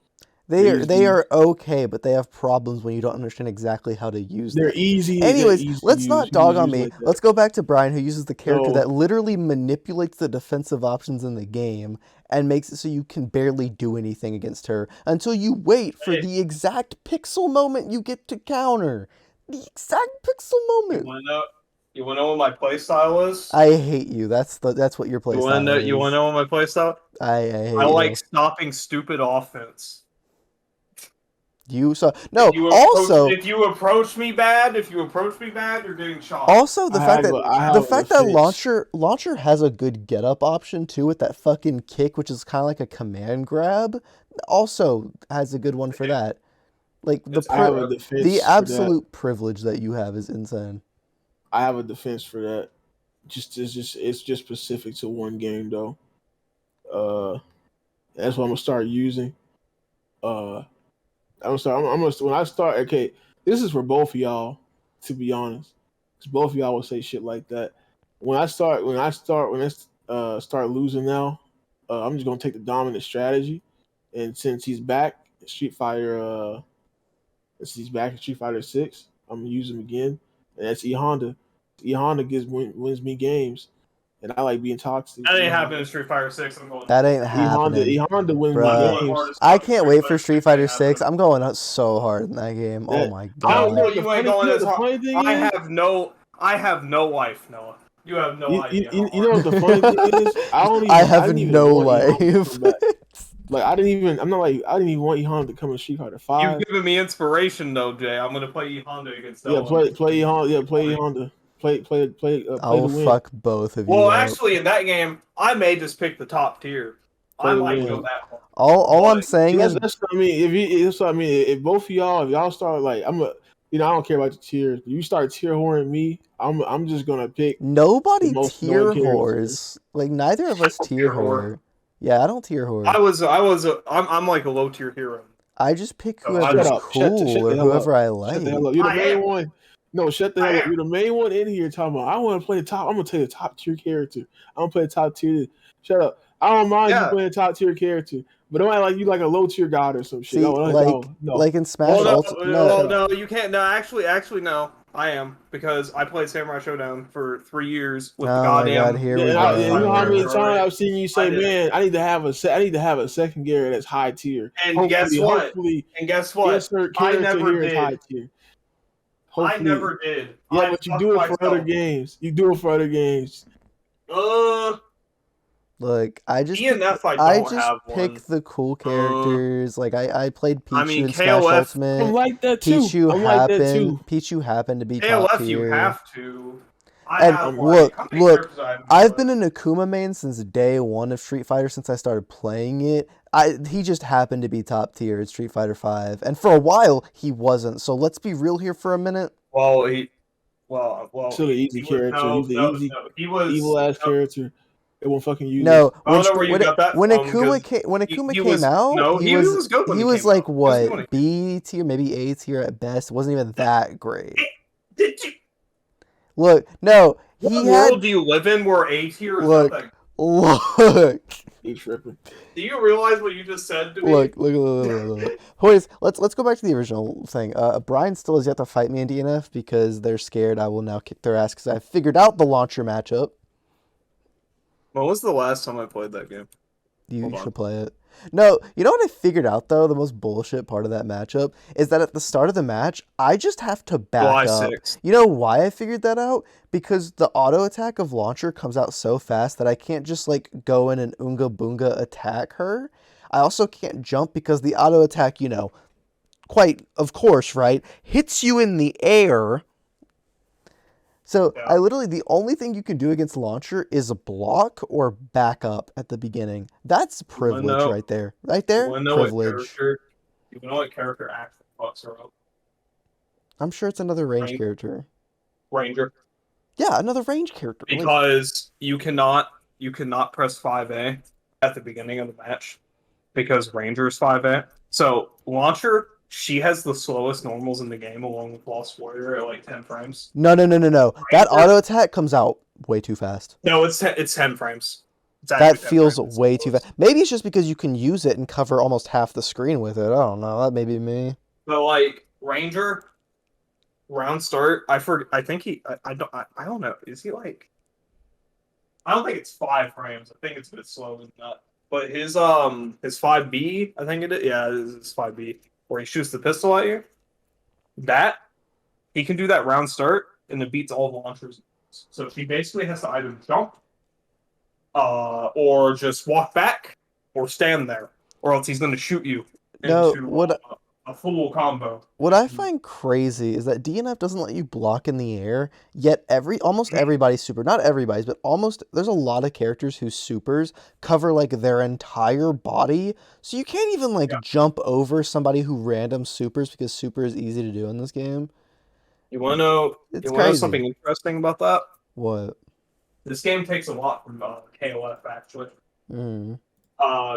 They They're are easy they to are okay, but they have problems when you don't understand exactly how to use them. They're easy. Anyways, they're easy let's to not use. dog You on use me. like that. Let's go back to Brian, who uses the character So- that literally manipulates the defensive options in the game and makes it so you can barely do anything against her until you wait for Hey. the exact pixel moment you get to counter. The exact pixel You moment. wanna know? You wanna know what my playstyle is? I hate you. That's what your You playstyle wanna know? is. You wanna know what my playstyle? I hate I like you. stopping stupid offense. You so no. If you Also, if you approach me bad, you're getting shot. Also, the I fact have that a- I have the a fact that defense. launcher has a good get up option too with that fucking kick, which is kind of like a command grab, also has a good one for that. Like the It's I have pri- a defense. the for that. absolute privilege that you have is insane. I have a defense for that. It's just specific to one game though. That's what I'm gonna start using. I'm gonna when I start. Okay, this is for both of y'all, to be honest, because both of y'all will say shit like that. When I start losing now, I'm just gonna take the dominant strategy, and since he's back, in Street Fighter, since he's back in Street Fighter 6, I'm gonna use him again, and that's E Honda. E Honda wins me games, and I like being toxic. That ain't happening in Street Fighter 6. I'm going. That ain't E Honda happening. wins me Bruh. games. I can't wait for Street Fighter 6. I'm going out so hard in that game. Oh That- my I god. don't know. The You ain't funny going thing- as the hard. funny thing I is- have no life, Noah. You have no idea. You know what the funny thing is? I have didn't even no want E Honda to life. come back. Like I didn't even want E Honda to come in Street Fighter 5. You've given me inspiration though, Jay. I'm gonna play E Honda against that Yeah, one. play E Honda. Yeah, play E Honda. Play I will the win. fuck both of you. Well, up. actually, in that game, I may just pick the top tier. Play I the might win. go that far. All I'm Like, saying is That's what I mean. That's what I mean. If both of y'all, if y'all start like I don't care about the tiers. But you start tier whoring me, I'm just gonna pick. nobody the most tier annoying character. whores. Like neither of us don't tier tier whore. whore. Yeah, I don't tier whore. I'm like a low tier hero. I just pick Oh, whoever's shut up. Shut the cool or hell whoever I Shut like. the hell up. You're the I main am. one. No, shut the hell I up. am. You're the main one in here talking about I want to play the top. I'm gonna play the top tier character. I'm gonna play the top tier. Shut up. I don't mind you Yeah. playing a top tier character, but don't act like you like a low tier god or some shit. See, No, no. like in Smash Well, no, Ultimate. no, you can't. No, actually, no. I am because I played Samurai Showdown for 3 years with the Oh my goddamn. god, here Yeah, we and go. you know how many Right. times I've seen you say, I did. "Man, I need to have a secondary that's high tier." And guess what? Hopefully, And guess what? insert I character never here is did. high tier. I Hopefully, never did. yeah, I but you fucked do it for other myself. games. You do it for other games. Look, I just DNF, I I don't just have pick one. the cool characters. Like I played Pichu I mean, in Smash KOF Ultimate. I'm like that too. Pichu I'm like that too. happened to be top ALF, you tier. have to. I And have, look, how many look, characters I have? I've been an Akuma main since day one of Street Fighter, since I started playing it. He just happened to be top tier at Street Fighter 5, and for a while he wasn't. So let's be real here for a minute. Well, Still an easy character. He's the easy, he was evil ass character. They won't fucking use No, it. I don't know where you got that when from, Akuma because when Akuma he came was- out, no, he he was was good when he he was came like out. He was good when what, he B tier, maybe A tier at best. It wasn't even that great. Did you? Look, no, What he world had do you live in where A tier is Look. nothing? look. He's tripping. Do you realize what you just said to me? Look. Boys, let's go back to the original thing. Brian still has yet to fight me in DNF because they're scared I will now kick their ass because I figured out the launcher matchup. When was the last time I played that game? You Hold on. should play it. No, you know what I figured out though? The most bullshit part of that matchup is that at the start of the match, I just have to back July up. 6th. You know why I figured that out? Because the auto attack of launcher comes out so fast that I can't just like go in and Oonga Boonga attack her. I also can't jump because the auto attack, quite of course, right, hits you in the air. So Yeah. I literally the only thing you can do against launcher is block or back up at the beginning. That's privilege know- right there. Right You there, wanna know what privilege. character? You know what character actually fucks her up? I'm sure it's another range Range. character. Ranger. Yeah, another range character. Like, Because you cannot press 5A at the beginning of the match because Ranger is 5A. So Launcher, she has the slowest normals in the game along with Lost Warrior at like 10 frames. no. That Ranger- auto attack comes out way too fast. No, it's 10 frames. It's That actually 10 feels frames. way too fast. Maybe it's just because you can use it and cover almost half the screen with it. I don't know. That may be me. But like Ranger, round start. I think he. I don't know. Is he like? I don't think it's 5 frames. I think it's a bit slower than that. But his 5B, I think it is. Yeah, it's 5B, where he shoots the pistol at you. That he can do that round start, and it beats all the launchers. So she basically has to either jump, or just walk back, or stand there, or else he's going to shoot you No, into a full combo. What I find crazy is that DNF doesn't let you block in the air, yet almost everybody's super, not everybody's, but almost, there's a lot of characters whose supers cover like their entire body, so you can't even like jump over somebody who random supers because super is easy to do in this game. You want to know? It's you want to know crazy. something interesting about that? What? This game takes a lot from KOF actually. Mm.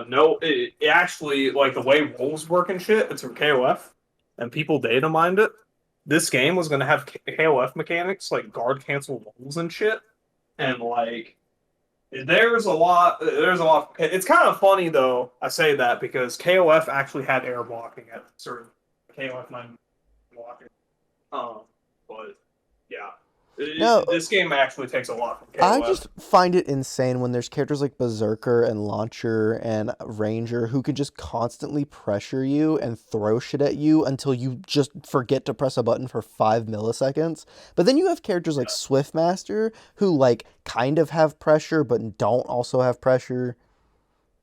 No, it actually, like the way rolls work and shit, it's from KOF, and people data mined it. This game was gonna have KOF mechanics like guard cancel rolls and shit, and like there's a lot. It's kind of funny though. I say that because KOF actually had air blocking at certain KOF 9 blocking. But yeah. No. This game actually takes a lot from KOF. I just find it insane when there's characters like Berserker and Launcher and Ranger who can just constantly pressure you and throw shit at you until you just forget to press a button for 5 milliseconds. But then you have characters like Swiftmaster who like kind of have pressure but don't also have pressure.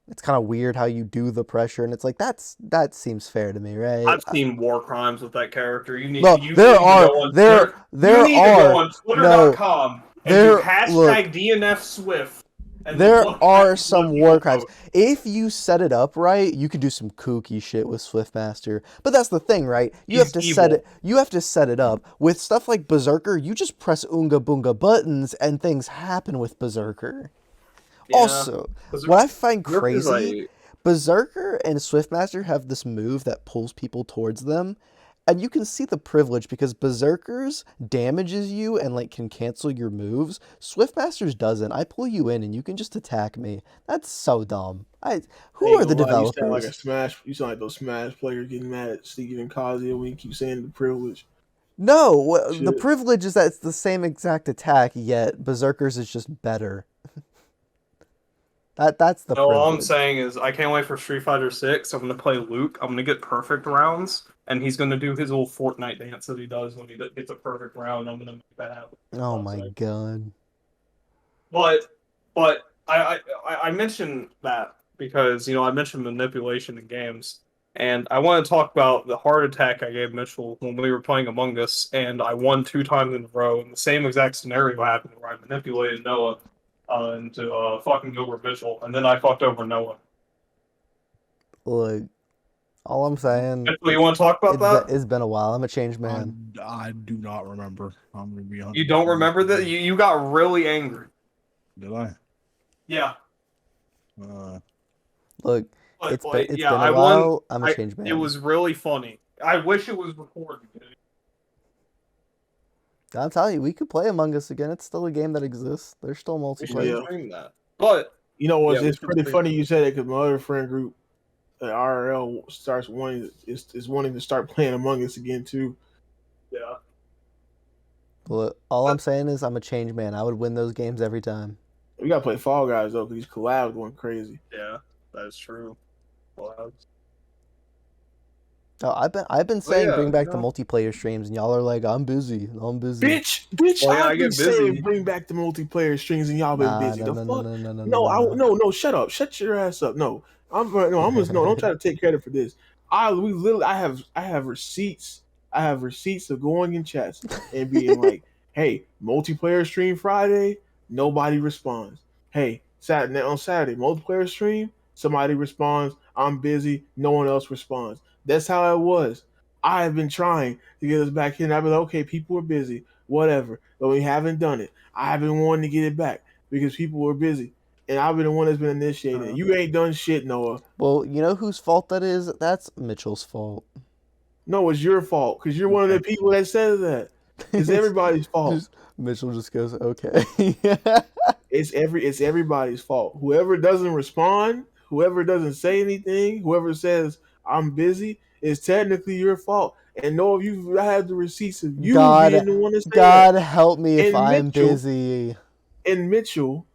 It's kind of weird how you do the pressure, and it's like that seems fair to me, right? I've seen war crimes with that character. You need. No, You there need to are- go on there- Twitter. there you need are- to go on Twitter.com and there- do hashtag look. DNF Swift. And There look are at some what war people crimes. post. If you set it up right, you could do some kooky shit with Swiftmaster. But that's the thing, right? You have to He's set evil. it. You have to set it up with stuff like Berserker. You just press Oonga Boonga buttons, and things happen with Berserker. Yeah. Also, Berserk- what I find Berserker's crazy, Berserker and Swiftmaster have this move that pulls people towards them. And you can see the privilege because Berserkers damages you and like can cancel your moves. Swiftmasters doesn't. I pull you in and you can just attack me. That's so dumb. Who Ain't are the gonna lie, You sound developers? like a Smash. You sound like those Smash players getting mad at Steve and Kazuya when you keep saying the privilege. No, the Shit. privilege is that it's the same exact attack, yet Berserkers is just better. That's the No, all I'm privilege. saying is I can't wait for Street Fighter 6. I'm gonna play Luke. I'm gonna get perfect rounds, and he's gonna do his little Fortnite dance that he does when he gets a perfect round. I'm gonna make that happen. Oh my god. But I mentioned that because I mentioned manipulation in games, and I want to talk about the heart attack I gave Mitchell when we were playing Among Us, and I won 2 times in a row, and the same exact scenario happened where I manipulated Noah into fucking over Mitchell, and then I fucked over Noah. Look, all I'm saying, Mitchell, you want to talk about that? it's been a while. I'm a changed man. I do not remember. I'm gonna be honest. You don't remember that? You got really angry. Did I? Yeah. Look, But, it's like, been yeah, a I while. won. I'm a changed man. It was really funny. I wish it was recorded. I'm telling you, we could play Among Us again. It's still a game that exists. There's still We multiplayer. should Yeah. stream that. But You know what? Yeah, we It's should pretty stream funny it. you said it because my other friend group at RRL starts wanting is wanting to start playing Among Us again too. yeah, Look, all I'm saying is I'm a changed man. I would win those games every time. We gotta play Fall Guys though because these collabs going crazy. yeah, that's true. Well, Oh, I've been saying yeah, bring back no. the multiplayer streams, and y'all are like, I'm busy. I'm busy. Bitch! Oh, yeah, I I've get been saying busy. bring back the multiplayer streams and y'all been Nah, busy. no, The no, fuck? no, no, no, No, shut up. Shut your ass up. No, don't try to take credit for this. I have receipts. I have receipts of going in chats and being like, Hey, multiplayer stream Friday, nobody responds. Hey, on Saturday, multiplayer stream, somebody responds. I'm busy, no one else responds. That's how it was. I have been trying to get us back in. I've been like, okay, people are busy, whatever, but we haven't done it. I've been wanting to get it back because people were busy, and I've been the one that's been initiating. You ain't done shit, Noah. Well, you know whose fault that is? That's Mitchell's fault. No, it's your fault because you're one of the people that says that. It's everybody's fault. Mitchell just goes, okay. It's everybody's fault. Whoever doesn't respond, whoever doesn't say anything, whoever says I'm busy, is technically your fault. And know if you have the receipts of you being the one to say God that. help me if And I'm Mitchell- busy. And Mitchell,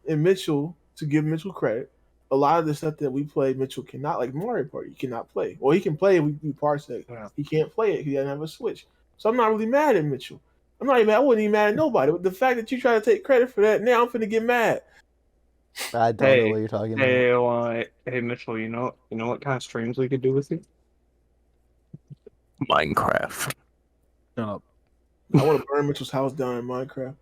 to give Mitchell credit, a lot of the stuff that we play, Mitchell cannot, like Mario Party, he cannot play. Well, he can play if we do Parsec. Yeah. He can't play it. He doesn't have a Switch. So I'm not really mad at Mitchell. I'm not even. I wasn't even mad at nobody. But the fact that you try to take credit for that, now I'm finna get mad. I don't know what you're talking about. Hey, Mitchell. You know what kind of streams we could do with you? Minecraft. Shut up. I want to burn Mitchell's house down in Minecraft.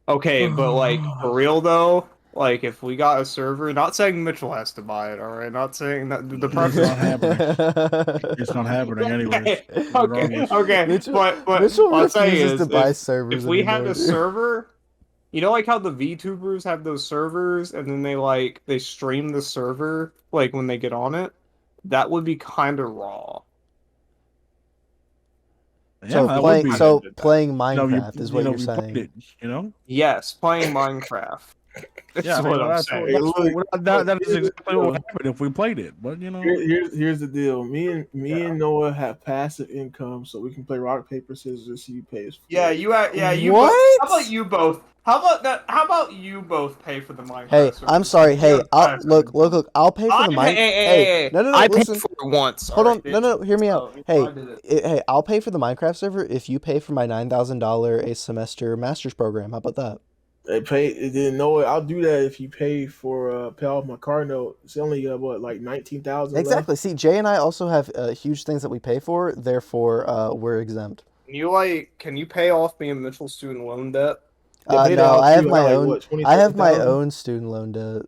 Okay, but like for real though, like if we got a server, not saying Mitchell has to buy it, all right? Not saying that the It's not preference. happening. It's not happening anyways. Okay. Mitchell, But Mitchell what I'm saying refuses is, to buy if servers we had anymore, a dude. server, you know, like how the VTubers have those servers, and then they stream the server like when they get on it. That would be kind of raw. Yeah, So that playing, would be. so good. playing You Minecraft is what you're you played saying. it, you know? Yes, playing Minecraft. That's Yeah, what I'm that's saying. that is exactly what would happen if we played it. But you know, Here's the deal. Me and Noah have passive income, so we can play rock paper scissors. So you pay us. For Yeah, it. you What? How about you both? How about that? How about you both pay for the Minecraft? Hey, server? I'm sorry. Hey, Yeah, I'll passive look. income. I'll pay for the mic. Hey, no, I listen. paid for it once. Hold on. alright, No, hear me bitch. out. So, Hey, I did it. hey, I'll pay for the Minecraft server if you pay for my $9,000 a semester master's program. How about that? They didn't know it. I'll do that if you pay off my car note. It's only what, like 19,000. Exactly. See, Jay and I also have huge things that we pay for. Therefore, we're exempt. Can you pay off me and Mitchell's student loan debt? No, I have my own. What, 20, I have my 30,000? own student loan debt.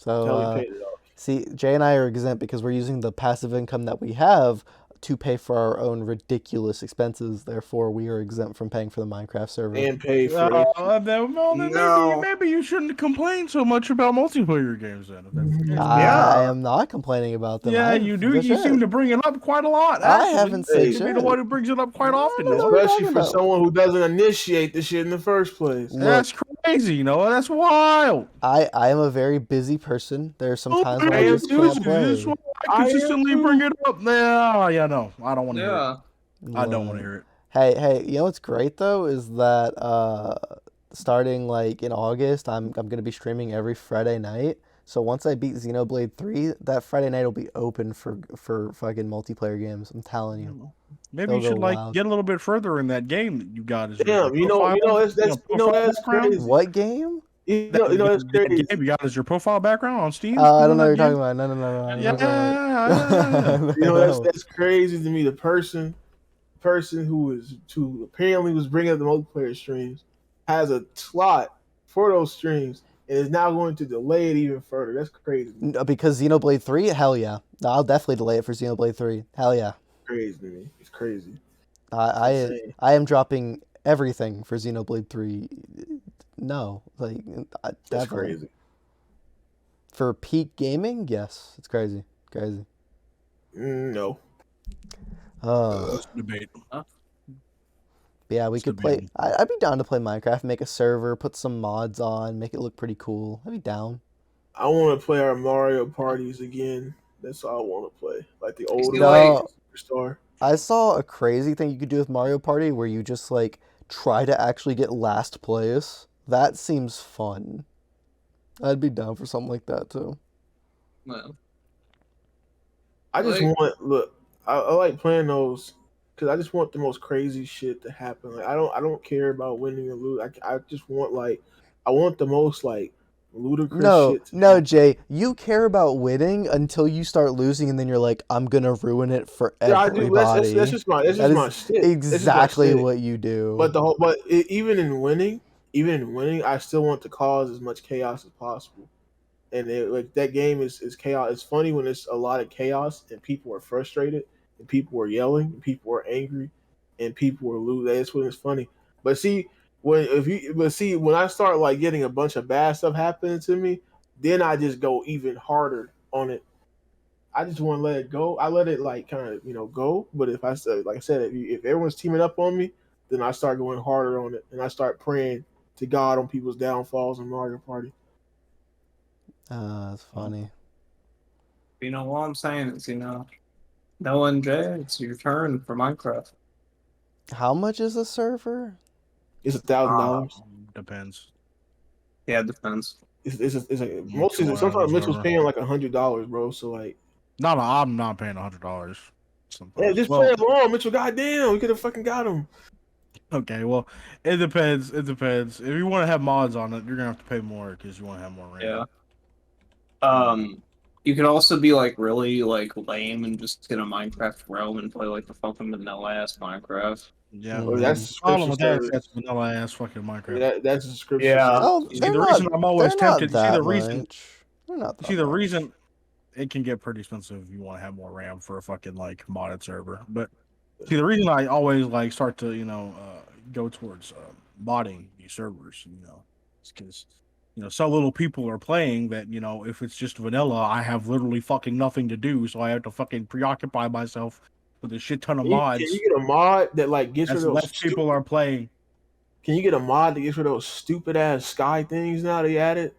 Tell So, you paid it off. see, Jay and I are exempt because we're using the passive income that we have to pay for our own ridiculous expenses. Therefore, we are exempt from paying for the Minecraft server. And pay for it. then No. maybe you shouldn't complain so much about multiplayer games then. If that's the case. I am not complaining about them. Yeah, you do. You seem to bring it up quite a lot. I Actually. haven't said You seem to be the shit. one who brings it up quite often. No, Noah. what are you Especially talking for about? someone who doesn't initiate the shit in the first place. Look, That's crazy, Noah. That's wild. I am a very busy person. There are some times when I I am just too. can't This play. is why I I am consistently too. bring it up. Yeah, no, I don't want to hear it. Yeah. I don't want to hear it. Hey, you know what's great though is that starting like in August, I'm gonna be streaming every Friday night. So once I beat Xenoblade 3, that Friday night will be open for fucking multiplayer games. I'm telling you. Maybe you They'll should go like wild. get a little bit further in that game that you got. As your Damn, you know that's profile background? crazy. What game? You know that's That crazy. game you got as your profile background on Steam. I don't know what that you're game? talking about. No. I'm Yeah, not talking about- You know No. that's crazy to me. The person who apparently was bringing up the multiplayer streams has a slot for those streams and is now going to delay it even further. That's crazy. No, because Xenoblade 3, hell yeah. No, I'll definitely delay it for Xenoblade 3. Hell yeah. Crazy to me. It's crazy. I am dropping everything for Xenoblade 3. No, like That's definitely. crazy. For peak gaming, yes, it's crazy. No. Let's debate. Yeah, we It's could play. debatable. I'd be down to play Minecraft, make a server, put some mods on, make it look pretty cool. I'd be down. I want to play our Mario parties again. That's all I want to play. Like the old No. Superstar. I saw a crazy thing you could do with Mario Party where you just like try to actually get last place. That seems fun. I'd be down for something like that too. Well, I just Like- want I like playing those because I just want the most crazy shit to happen. Like I don't care about winning or lose. I just want I want the most like ludicrous No, shit. no, Jay. You care about winning until you start losing, and then you're like, "I'm gonna ruin it for Yeah, I do. everybody." That's just my That is shit. exactly what you do. But even in winning, I still want to cause as much chaos as possible. And like that game is chaos. It's funny when it's a lot of chaos and people are frustrated and people are yelling and people are angry and people are losing. That's when it's funny. But see, when I start like getting a bunch of bad stuff happening to me, then I just go even harder on it. I just want to let it go. I let it like kind of go. But if I said, like I said, if everyone's teaming up on me, then I start going harder on it and I start praying to God on people's downfalls in Mario Party. That's funny. You know what I'm saying is, Noah and Jay, it's your turn for Minecraft. How much is a server? It's $1,000. Depends. Yeah, it depends. It's mostly sometimes Mitchell's paying like $100, bro. So like, No, I'm not paying $100. yeah, just play along, Mitchell. Goddamn, we could have fucking got him. Okay, well, it depends. It depends. If you want to have mods on it, you're gonna have to pay more because you want to have more RAM. Yeah. You could also be like really like lame and just get a Minecraft realm and play like the fucking vanilla ass Minecraft. Yeah, Well, the that's problem with that is subscription that's vanilla ass fucking Minecraft. That's a subscription. Yeah. Oh, See, they're the not. reason I'm always They're not tempted. See, that the reason. much. They're not. See, that the much. reason it can get pretty expensive if you want to have more RAM for a fucking like modded server. But see, the reason I always like start to go towards modding these servers, is because so little people are playing that if it's just vanilla, I have literally fucking nothing to do, so I have to fucking preoccupy myself with a shit ton of mods. Can you get a mod that like gets rid As of those less people are playing. Can you get a mod that gets rid of those stupid ass sky things now they added?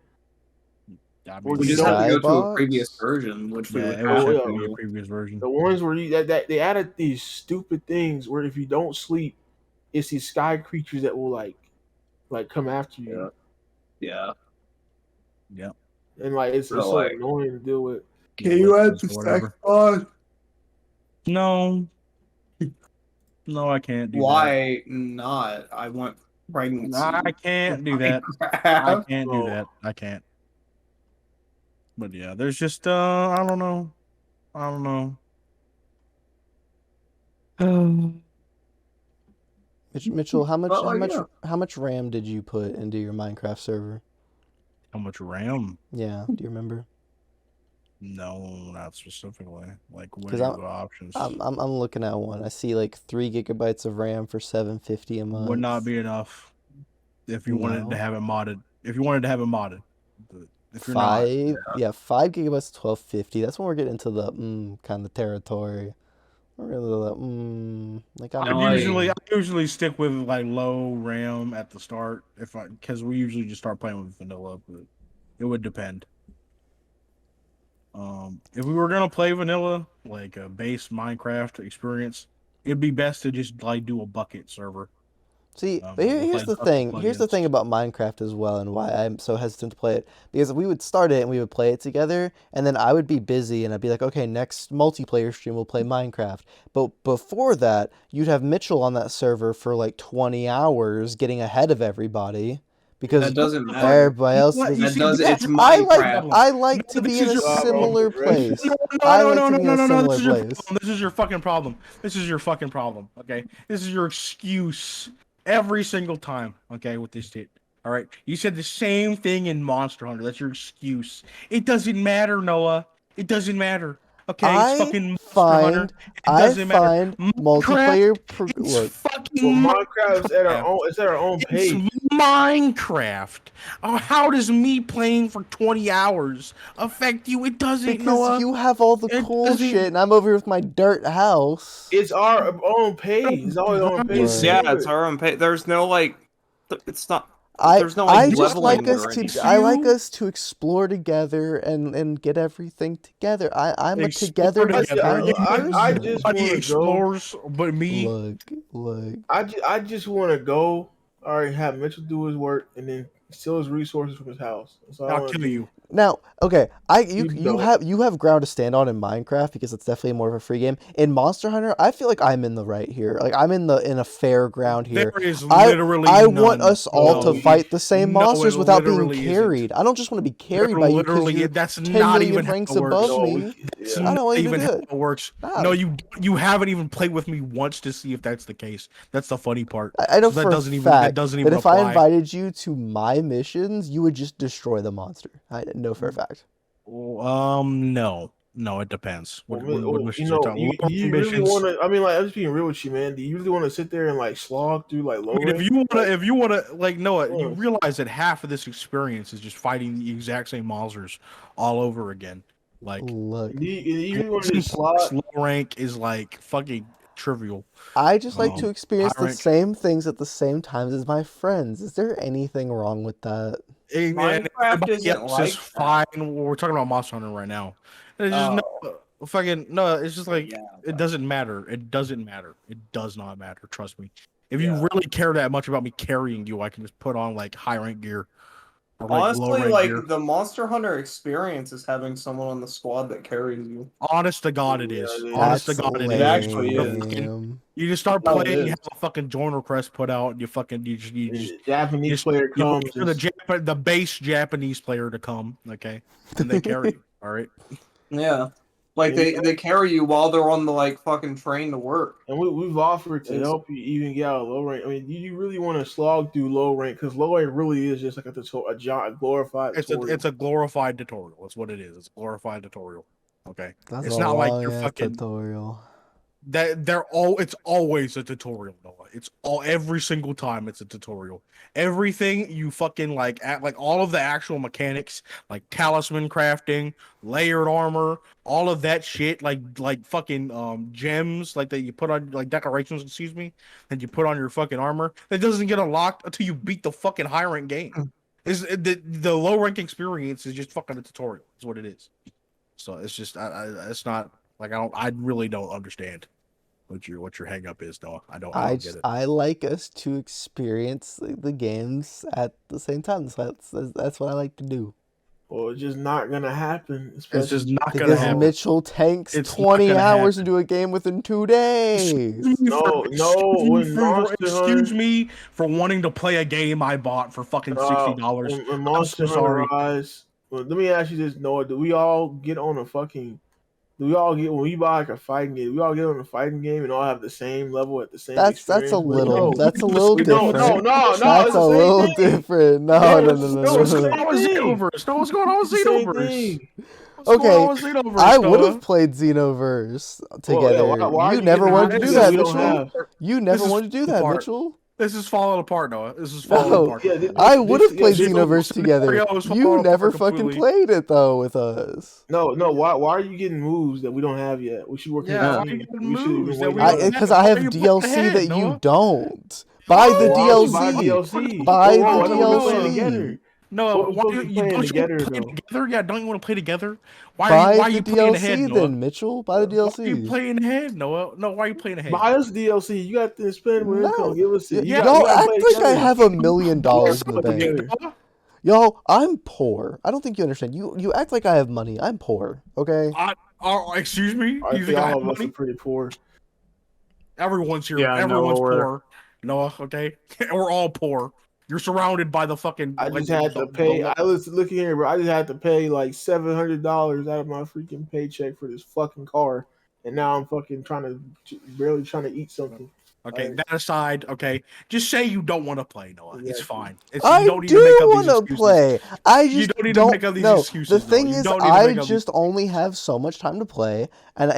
I Or mean, We you just have to go to a Skybox? previous version, which we yeah, would it was have have to be a to. previous version. The ones where that they added these stupid things where if you don't sleep, it's these sky creatures that will like come after you. Yeah. Yeah. And like it's So, so like, annoying to deal with. Whatever. No. No, I can't do that. Why not? I want pregnancy. I can't do that. I Minecraft. can't do that. I can't. But yeah, there's just I don't know. Mitchell, how much? Well, how much? yeah. How much RAM did you put into your Minecraft server? How much RAM? Yeah, do you remember? No, not specifically. Like, what 'Cause are the options? I'm looking at one. I see like 3 gigabytes of RAM for $750 a month. Would not be enough if you wanted to have it modded. If you wanted to have it modded, but if you're not, 5 gigabytes, $1250. That's when we're getting into the kind of territory. We're really like I usually stick with like low RAM at the start because we usually just start playing with vanilla, but it would depend. If we were gonna play vanilla, like a base Minecraft experience, it'd be best to just like do a bucket server. See, With, but here's the like, thing. custom Here's the plugins. thing about Minecraft as well, and why I'm so hesitant to play it. Because we would start it and we would play it together, and then I would be busy, and I'd be like, okay, next multiplayer stream we'll play Minecraft. But before that, you'd have Mitchell on that server for like 20 hours, getting ahead of everybody, because That doesn't matter. everybody else. What? is- You see, It's that's Minecraft. I like to No, be this in is a your problem, similar bro. place. No, I no, like no, to no, be in no, a no, no. similar This is your place. problem. This is your fucking problem. This is your fucking problem. Okay, this is your excuse every single time. Okay, with this shit. All right, you said the same thing in Monster Hunter. That's your excuse. It doesn't matter, Noah. It doesn't matter. Okay, it's fucking Monster Hunter. It doesn't matter. Multiplayer. It's Look, fucking Well, Minecraft's at our own. It's at our own pace. It's Minecraft. How does me playing for 20 hours affect you? It doesn't, because Noah. you have all the It cool doesn't- shit, and I'm over here with my dirt house. It's our own pace. It's always our own pace. Right. Yeah, it's our own pay. There's no like. It's not. I There's no like just leveling like us or to anything. I like us to explore together and get everything together. I'm a Explore togetherness together. kind of I person. just Nobody want to go. explores but me. Look. I just want to go. All right, have Mitchell do his work and then steal his resources from his house. That's all I I'll wanna kill do. you. Now, okay, you don't. you have ground to stand on in Minecraft because it's definitely more of a free game. In Monster Hunter, I feel like I'm in the right here. Like I'm in a fair ground here. There is I literally I want none. us all to No, fight the same no, it monsters without being literally isn't. carried. I don't just want to be carried No, by you because literally, you're that's 10 not million even how ranks it works. above No, me. It's yeah. I don't not want you to even do how it. it works. Nah. No, you haven't even played with me once to see if that's the case. That's the funny part. I know So for a that fact doesn't that even if I apply. invited you to my missions, you would just destroy the monster. I know for a fact. No, it depends. What Well, missions are talking? do you really Missions. want to? I mean, like, I'm just being real with you, man. Do you really want to sit there and like slog through like I low mean, rank? if you wanna, like Noah, you Yes. realize that half of this experience is just fighting the exact same monsters all over again. Like, Look, Do you really want to Watson just Park's slog? low rank is like fucking trivial. I just like to experience High the rank. same things at the same times as my friends. Is there anything wrong with that? Minecraft Everybody isn't else like is fine. We're talking about Monster Hunter right now. It's just no. It's just like yeah, it doesn't matter. It doesn't matter. It does not matter. Trust me. If Yeah. you really care that much about me carrying you, I can just put on like high rank gear or like low honestly, rank like gear. the Monster Hunter experience is having someone on the squad that carries you. Honest to God, it is. Yeah, Honest to That's God, it It is. actually You is. lame. You just start No, it playing. You is. have a fucking join request put out. And you just Japanese player you comes. wait for the base Japanese player to come. Okay, and they carry you. All right. Yeah. Like Yeah. they carry you while they're on the like fucking train to work. And we've offered to It's- help you even get out of low rank. I mean, do you really want to slog through low rank? Because low rank really is just like a glorified tutorial. It's a glorified tutorial. That's what it is. It's a glorified tutorial. Okay. That's It's a not like long you're ass fucking tutorial. it's always a tutorial, Noah. It's every single time it's a tutorial. Everything you fucking like all of the actual mechanics, like talisman crafting, layered armor, all of that shit, like fucking gems, like that you put on like decorations, excuse me, that you put on your fucking armor, that doesn't get unlocked until you beat the fucking high rank game. Is the low rank experience is just fucking a tutorial, is what it is. So it's just it's not like I really don't understand what your hang up is, Noah. I don't get it. I like us to experience the games at the same time. So that's what I like to do. Well, it's just not gonna happen. It's just especially- not gonna Because happen. Mitchell tanks It's not 20 gonna hours happen. into a game within 2 days. Excuse me for wanting to play a game I bought for fucking $60. When Monster so Hunter sorry. Rise. Well, let me ask you this, Noah. Do we all get on a fucking? Do we all get when we buy like a fighting game? Do we all get on a fighting game and all have the same level at the same? That's experience? a little that's a little We don't. different. No. That's It's a the same little thing. different. No, Yeah, no, it's no, no, still no, the no. same What's thing. going on with Xenoverse? No, what's going on with It's the same Xenoverse? thing. What's going on Okay, with Xenoverse, I would Noah? have played Xenoverse Well, together. why are You you never getting wanted to mad do that that, we don't Mitchell. have? You never This is wanted to do that, apart. Mitchell. This is falling apart, Noah. This is falling No, apart. Yeah, I would have played this- Xenoverse together. scenario is You falling never apart fucking completely. played it though with us. No. Why are you getting moves that we don't have yet? We should work. Yeah, as a why are team. you getting We should have moves been that we waiting. don't Because Why I are have you DLC playing ahead, that you Noah? don't. Buy the Why don't you buy DLC. DLC? Buy Whoa, the I thought we were playing DLC. together. No, What we why supposed to be playing don't you together, want to play though? together? Yeah, don't you want to play together? Why Buy are the you playing ahead, DLC Noah? then, Mitchell. Buy the Why are you DLC. playing ahead, Noah? No, why are you playing ahead? Buy us DLC. You got to spend when it No. comes. Give us it. You Yeah. got, Y'all you got to act play like I together. have $1 million in the Play bank. together. Noah? Y'all, I'm poor. I don't think you understand. You act like I have money. I'm poor. Okay. Excuse me? I You think think I all have of us are money? pretty poor. Everyone's here. Yeah, Everyone's Noah, poor. Noah, okay? We're all poor. You're surrounded by the fucking. I like, just had the- to pay. the- I was looking here, bro. I just had to pay like $700 out of my freaking paycheck for this fucking car, and now I'm fucking barely trying to eat something. Okay, Like- that aside, okay, just say you don't want to play, Noah. It's Exactly. fine. You I don't need do to make up these want to excuses. play. I You just don't need to make up these no. excuses, The Noah. thing You is, don't need to I make up just only have so much time to play, and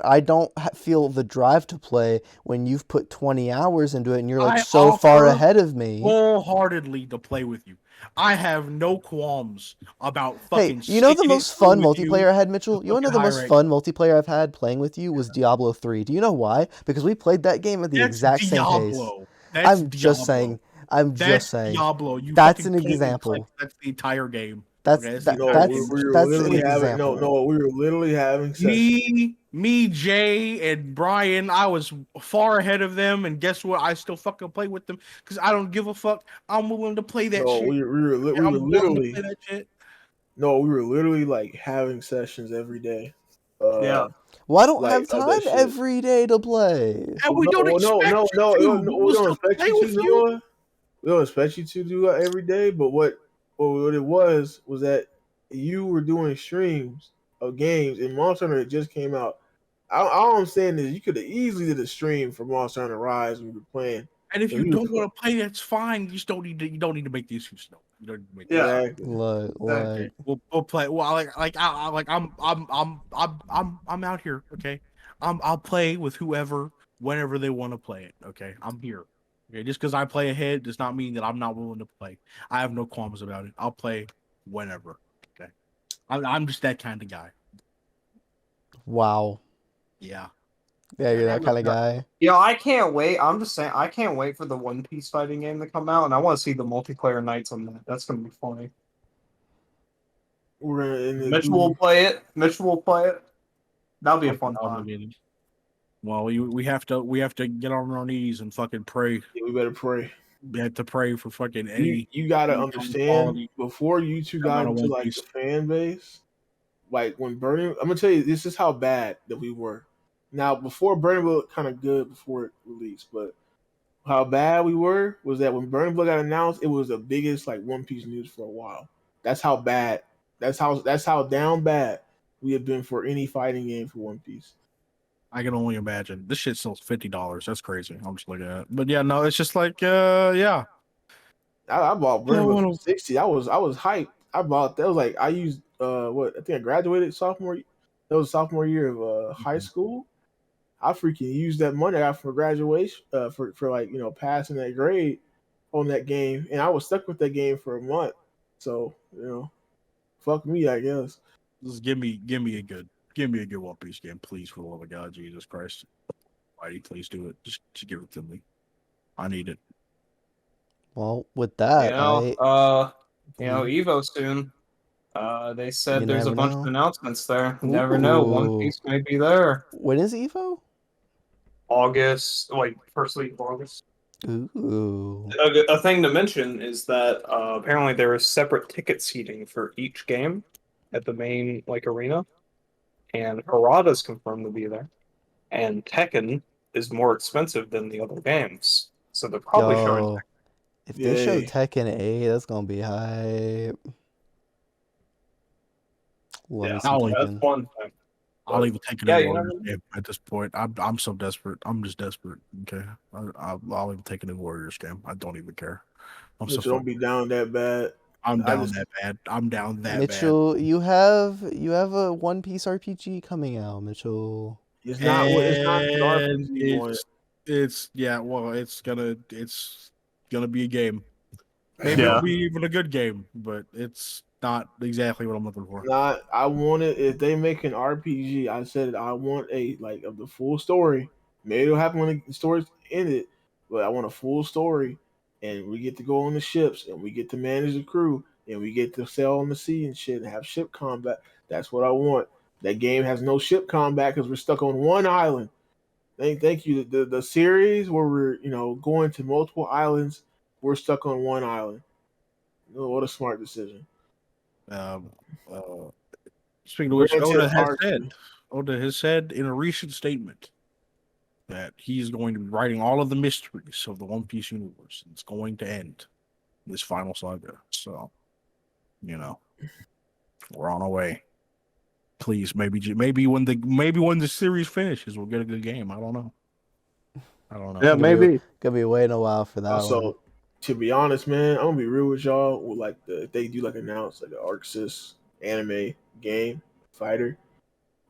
I don't feel the drive to play when you've put 20 hours into it and you're like I so far offer ahead of me. wholeheartedly to play with you. I have no qualms about Hey, fucking. you know the sticking it most fun through with you. multiplayer I had, Mitchell? You want to know the fucking most high rank. fun multiplayer I've had playing with you was Diablo 3. Do you know why? Because we played that game at the That's exact same pace. Diablo. That's I'm just Diablo. saying. I'm That's just saying. Diablo. You That's fucking an can't example. click. That's the entire game. That's Okay, that's that, the No, entire that's game. we were that's literally an having example. we were literally having sessions. Me, Jay, and Brian, I was far ahead of them, and guess what? I still fucking play with them because I don't give a fuck. I'm willing to play that No, shit. we were I'm willing to literally play that shit. No, we were literally like having sessions every day. Yeah. Well, I don't Like, have of that time shit. every day to play. And we don't expect you to. We We will don't still expect play you with to, you. Noah. We don't expect you to do that every day. But what it was that you were doing streams of games, and Monster Hunter just came out. All I'm saying is you could have easily did a stream for Monster Hunter Rise when we were playing. And if So you we was don't want to play, that's fine. You just don't need to. You don't need to make the issues. No, you don't need to make. The Yeah. issues. Exactly. Like, We'll play. Well, I'm out here. Okay, I'll play with whoever, whenever they want to play it. Okay, I'm here. Okay, just because I play ahead does not mean that I'm not willing to play. I have no qualms about it. I'll play whenever. Okay, I'm just that kind of guy. wow. Yeah. Yeah, you're that kind of guy. Yeah, I can't wait. I'm just saying, I can't wait for the One Piece fighting game to come out, and I want to see the multiplayer nights on that. That's gonna be funny. We're in the Mitchell will play it. Mitchell will play it. That'll be a fun time. Obligated. Well, we have to get on our knees and fucking pray. Yeah, we better pray. We have to pray for fucking any. You gotta any understand quality before you two come got out of into One like Piece. the fan base, like when Burning. I'm gonna tell you, this is how bad that we were. Now, before Burning Blood, kind of good before it released, but how bad we were was that when Burning Blood got announced, it was the biggest like One Piece news for a while. That's how bad. That's how down bad we have been for any fighting game for One Piece. I can only imagine. This shit sells $50. That's crazy. I'm just looking at it. But yeah, no, it's just like yeah. I bought Burning Yeah, Blood well- for 60. I was hyped. I bought that was like I used what I think I graduated sophomore. That was sophomore year of high school. I freaking used that money I got for graduation for like passing that grade on that game, and I was stuck with that game for a month. So fuck me, I guess. Just give me a good One Piece game, please, for the love of God, Jesus Christ. Whitey, please do it. Just give it to me. I need it. Well, with that, Evo soon. They said You there's a never bunch know. of announcements there. You never know. One Ooh. Piece may be there. when is Evo? August, like first week of August. Ooh. A thing to mention is that apparently there is separate ticket seating for each game at the main arena, and Harada's confirmed to be there, and Tekken is more expensive than the other games, so they're probably showing. Yo, if they show Yay. Tekken 8, that's gonna be hype. Let me see I'll- That's Tekken. one thing. I'll even take it Yeah, in you Warriors never know. game at this point. I'm so desperate. I'm just desperate. Okay, I'll even take it in Warriors game. I don't even care. I'm so Mitchell, don't fucking, be down that bad. I'm I down just- that bad. I'm down that Mitchell, you have a One Piece RPG coming out, Mitchell. It's bad. not. It's not an And RPG you want. it's yeah. Well, it's gonna be a game. Maybe Yeah. it'll be even a good game, but it's not exactly what I'm looking for. Not. I want it. If they make an RPG, I said I want of the full story. Maybe it'll happen when the story's ended, but I want a full story, and we get to go on the ships, and we get to manage the crew, and we get to sail on the sea and shit, and have ship combat. That's what I want. That game has no ship combat because we're stuck on one island. Thank you. The series where we're going to multiple islands, we're stuck on one island. Oh, what a smart decision. Speaking of which, Granted, Oda has said in a recent statement that he's going to be writing all of the mysteries of the One Piece universe. And it's going to end this final saga. So, we're on our way. Please, maybe when the series finishes, we'll get a good game. I don't know. Yeah, maybe. Gonna be waiting a while for that one. So, to be honest, man, I'm gonna be real with y'all. With if they do announce an Arxis anime game fighter,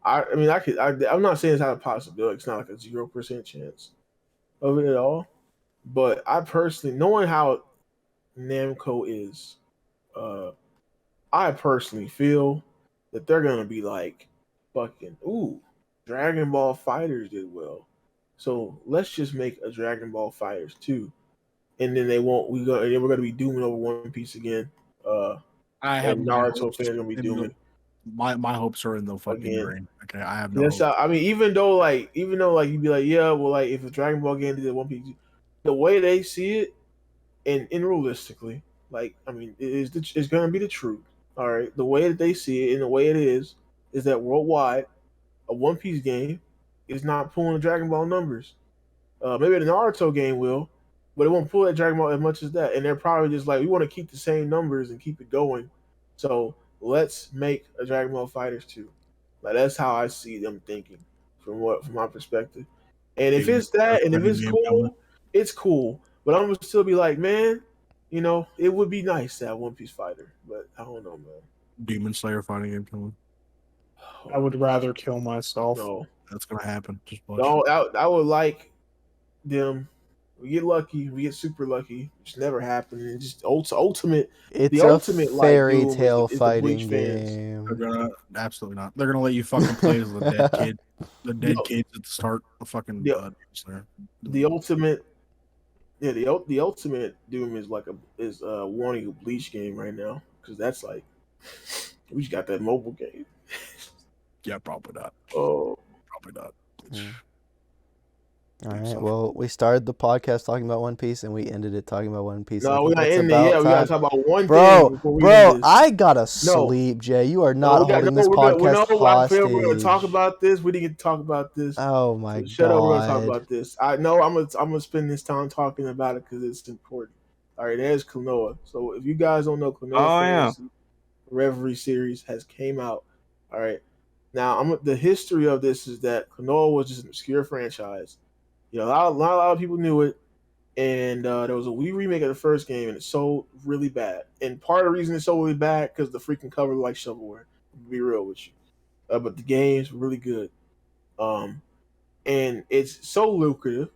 I mean, I'm not saying it's not a possibility. It's not a 0% chance of it at all. But I personally, knowing how Namco is, I personally feel that they're gonna be fucking Dragon Ball Fighters did well, so let's just make a Dragon Ball Fighters 2. And then we're gonna be dooming over One Piece again. I have and my Naruto hopes fans gonna be in dooming. my hopes are in the fucking Again. brain. Okay, I have no. That's hope. I mean, even though you'd be yeah, well, if a Dragon Ball game did One Piece, the way they see it, and realistically, I mean, it's gonna be the truth. all right, the way that they see it and the way it is that worldwide, a One Piece game is not pulling the Dragon Ball numbers. Maybe the Naruto game will, but it won't pull that Dragon Ball as much as that. And they're probably just like, we want to keep the same numbers and keep it going. So let's make a Dragon Ball Fighters 2. Like that's how I see them thinking from my perspective. And if it's that, and if it's cool, it's cool. But I'm gonna still be like, man, it would be nice to have One Piece Fighter, but I don't know, man. Demon Slayer fighting game coming. I would rather kill myself. No, That's gonna happen. Just watch. no, I would like them. We get lucky, we get super lucky, which never happened. And just ultimate. It's The a ultimate, like, fairy Doom is tale the fighting Bleach fans. game. They're gonna absolutely not. They're gonna let you fucking play as the dead kid. The dead No. kids at the start of fucking Yeah. Demon Slayer. The ultimate, yeah, the ultimate Doom is wanting a Bleach game right now because that's like we just got that mobile game. Yeah, probably not. Oh, Probably not. Mm. All Yeah, right. so- Well, we started the podcast talking about One Piece, and we ended it talking about One Piece. I no, think we're not that's in about there yet. We gotta time. talk about one thing Bro, before we end this. I gotta sleep, Jay. You are not holding this podcast hostage. We're gonna talk about this. We didn't get to talk about this. Oh my god! Shut up. We're gonna talk about this. I know. I'm gonna spend this time talking about it because it's important. All right, there's Klonoa. So if you guys don't know, Klonoa Oh, yeah. Fantasy Reverie series has came out. All right. Now, the history of this is that Klonoa was just an obscure franchise. Not a lot of people knew it, and there was a Wii remake of the first game, and it sold really bad. And part of the reason it sold really bad because the freaking cover looked like shovelware. To be real with you, but the game's really good. And it's so lucrative,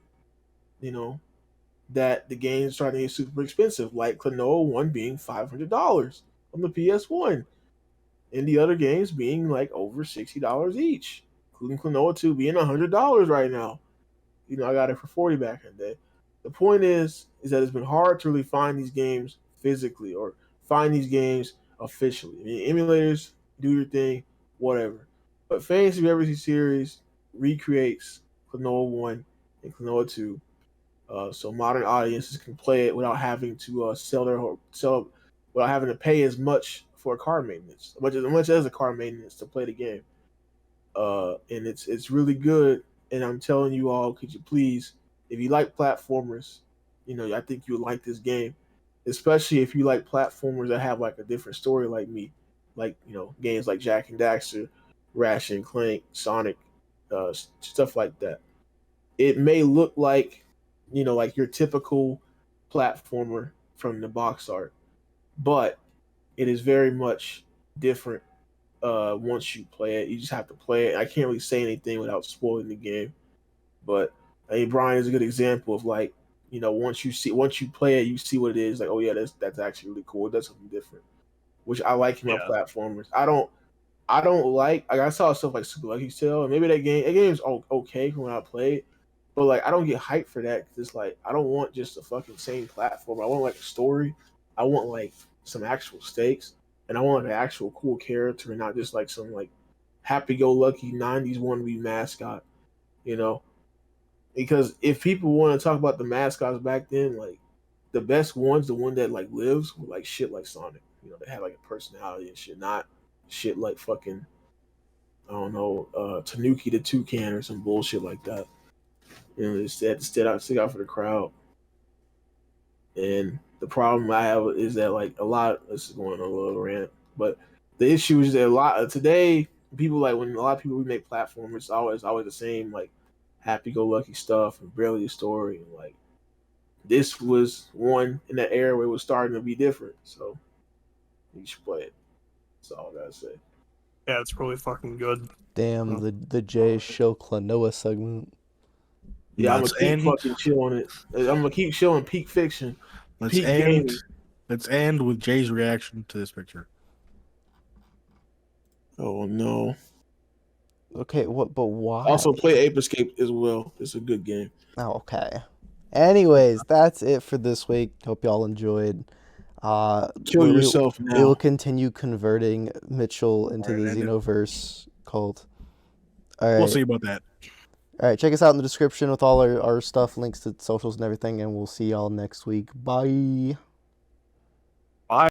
that the game's starting to get super expensive. Like Klonoa 1 being $500 on the PS1, and the other games being like over $60 each, including Klonoa 2 being $100 right now. I got it for $40 back in the day. The point is that it's been hard to really find these games physically or find these games officially. I mean, emulators do your thing, whatever. But Fantasy Reverie series recreates Klonoa 1 and Klonoa 2, so modern audiences can play it without having to without having to pay as much for card maintenance, as much as a card maintenance to play the game. And it's really good. And I'm telling you all, could you please, if you like platformers, I think you would like this game, especially if you like platformers that have like a different story like me, like games like Jak and Daxter, Ratchet and Clank, Sonic, stuff like that. It may look like like your typical platformer from the box art, but it is very much different. Once you play it, you just have to play it. I can't really say anything without spoiling the game, but I mean, Brian is a good example of like, once you play it, you see what it is. Like, oh yeah, that's actually really cool. It does something different, which I like in my platformers. I don't like. I saw stuff like Super Lucky Tale, and maybe that game's okay from when I played, but like I don't get hyped for that because it's like I don't want just a fucking same platform. I want like a story. I want like some actual stakes. And I want an actual cool character and not just like some like happy-go-lucky 90s wannabe mascot, Because if people want to talk about the mascots back then, like the best ones, the one that like lives, were like shit like Sonic. They had like a personality and shit, not shit like fucking, I don't know, Tanuki the Toucan or some bullshit like that. They had to stick out for the crowd. And the problem I have is that like this is going on a little rant, but the issue is that today people like when a lot of people remake platformers, it's always the same like happy-go-lucky stuff and barely a story. And like this was one in that era where it was starting to be different, so you should play it. That's all I gotta say. Yeah, it's really fucking good. Damn, the Jay Show Klonoa segment. Yeah, I'm gonna keep fucking chilling it. I'm gonna keep chilling peak fiction. Let's end with Jay's reaction to this picture. Oh no. Okay, but why? Also play Ape Escape as well. It's a good game. Oh, okay. Anyways, that's it for this week. Hope y'all enjoyed. Kill yourself now. We will continue converting Mitchell into the Xenoverse cult. All right. We'll see about that. All right, check us out in the description with all our stuff, links to socials and everything, and we'll see y'all next week. Bye.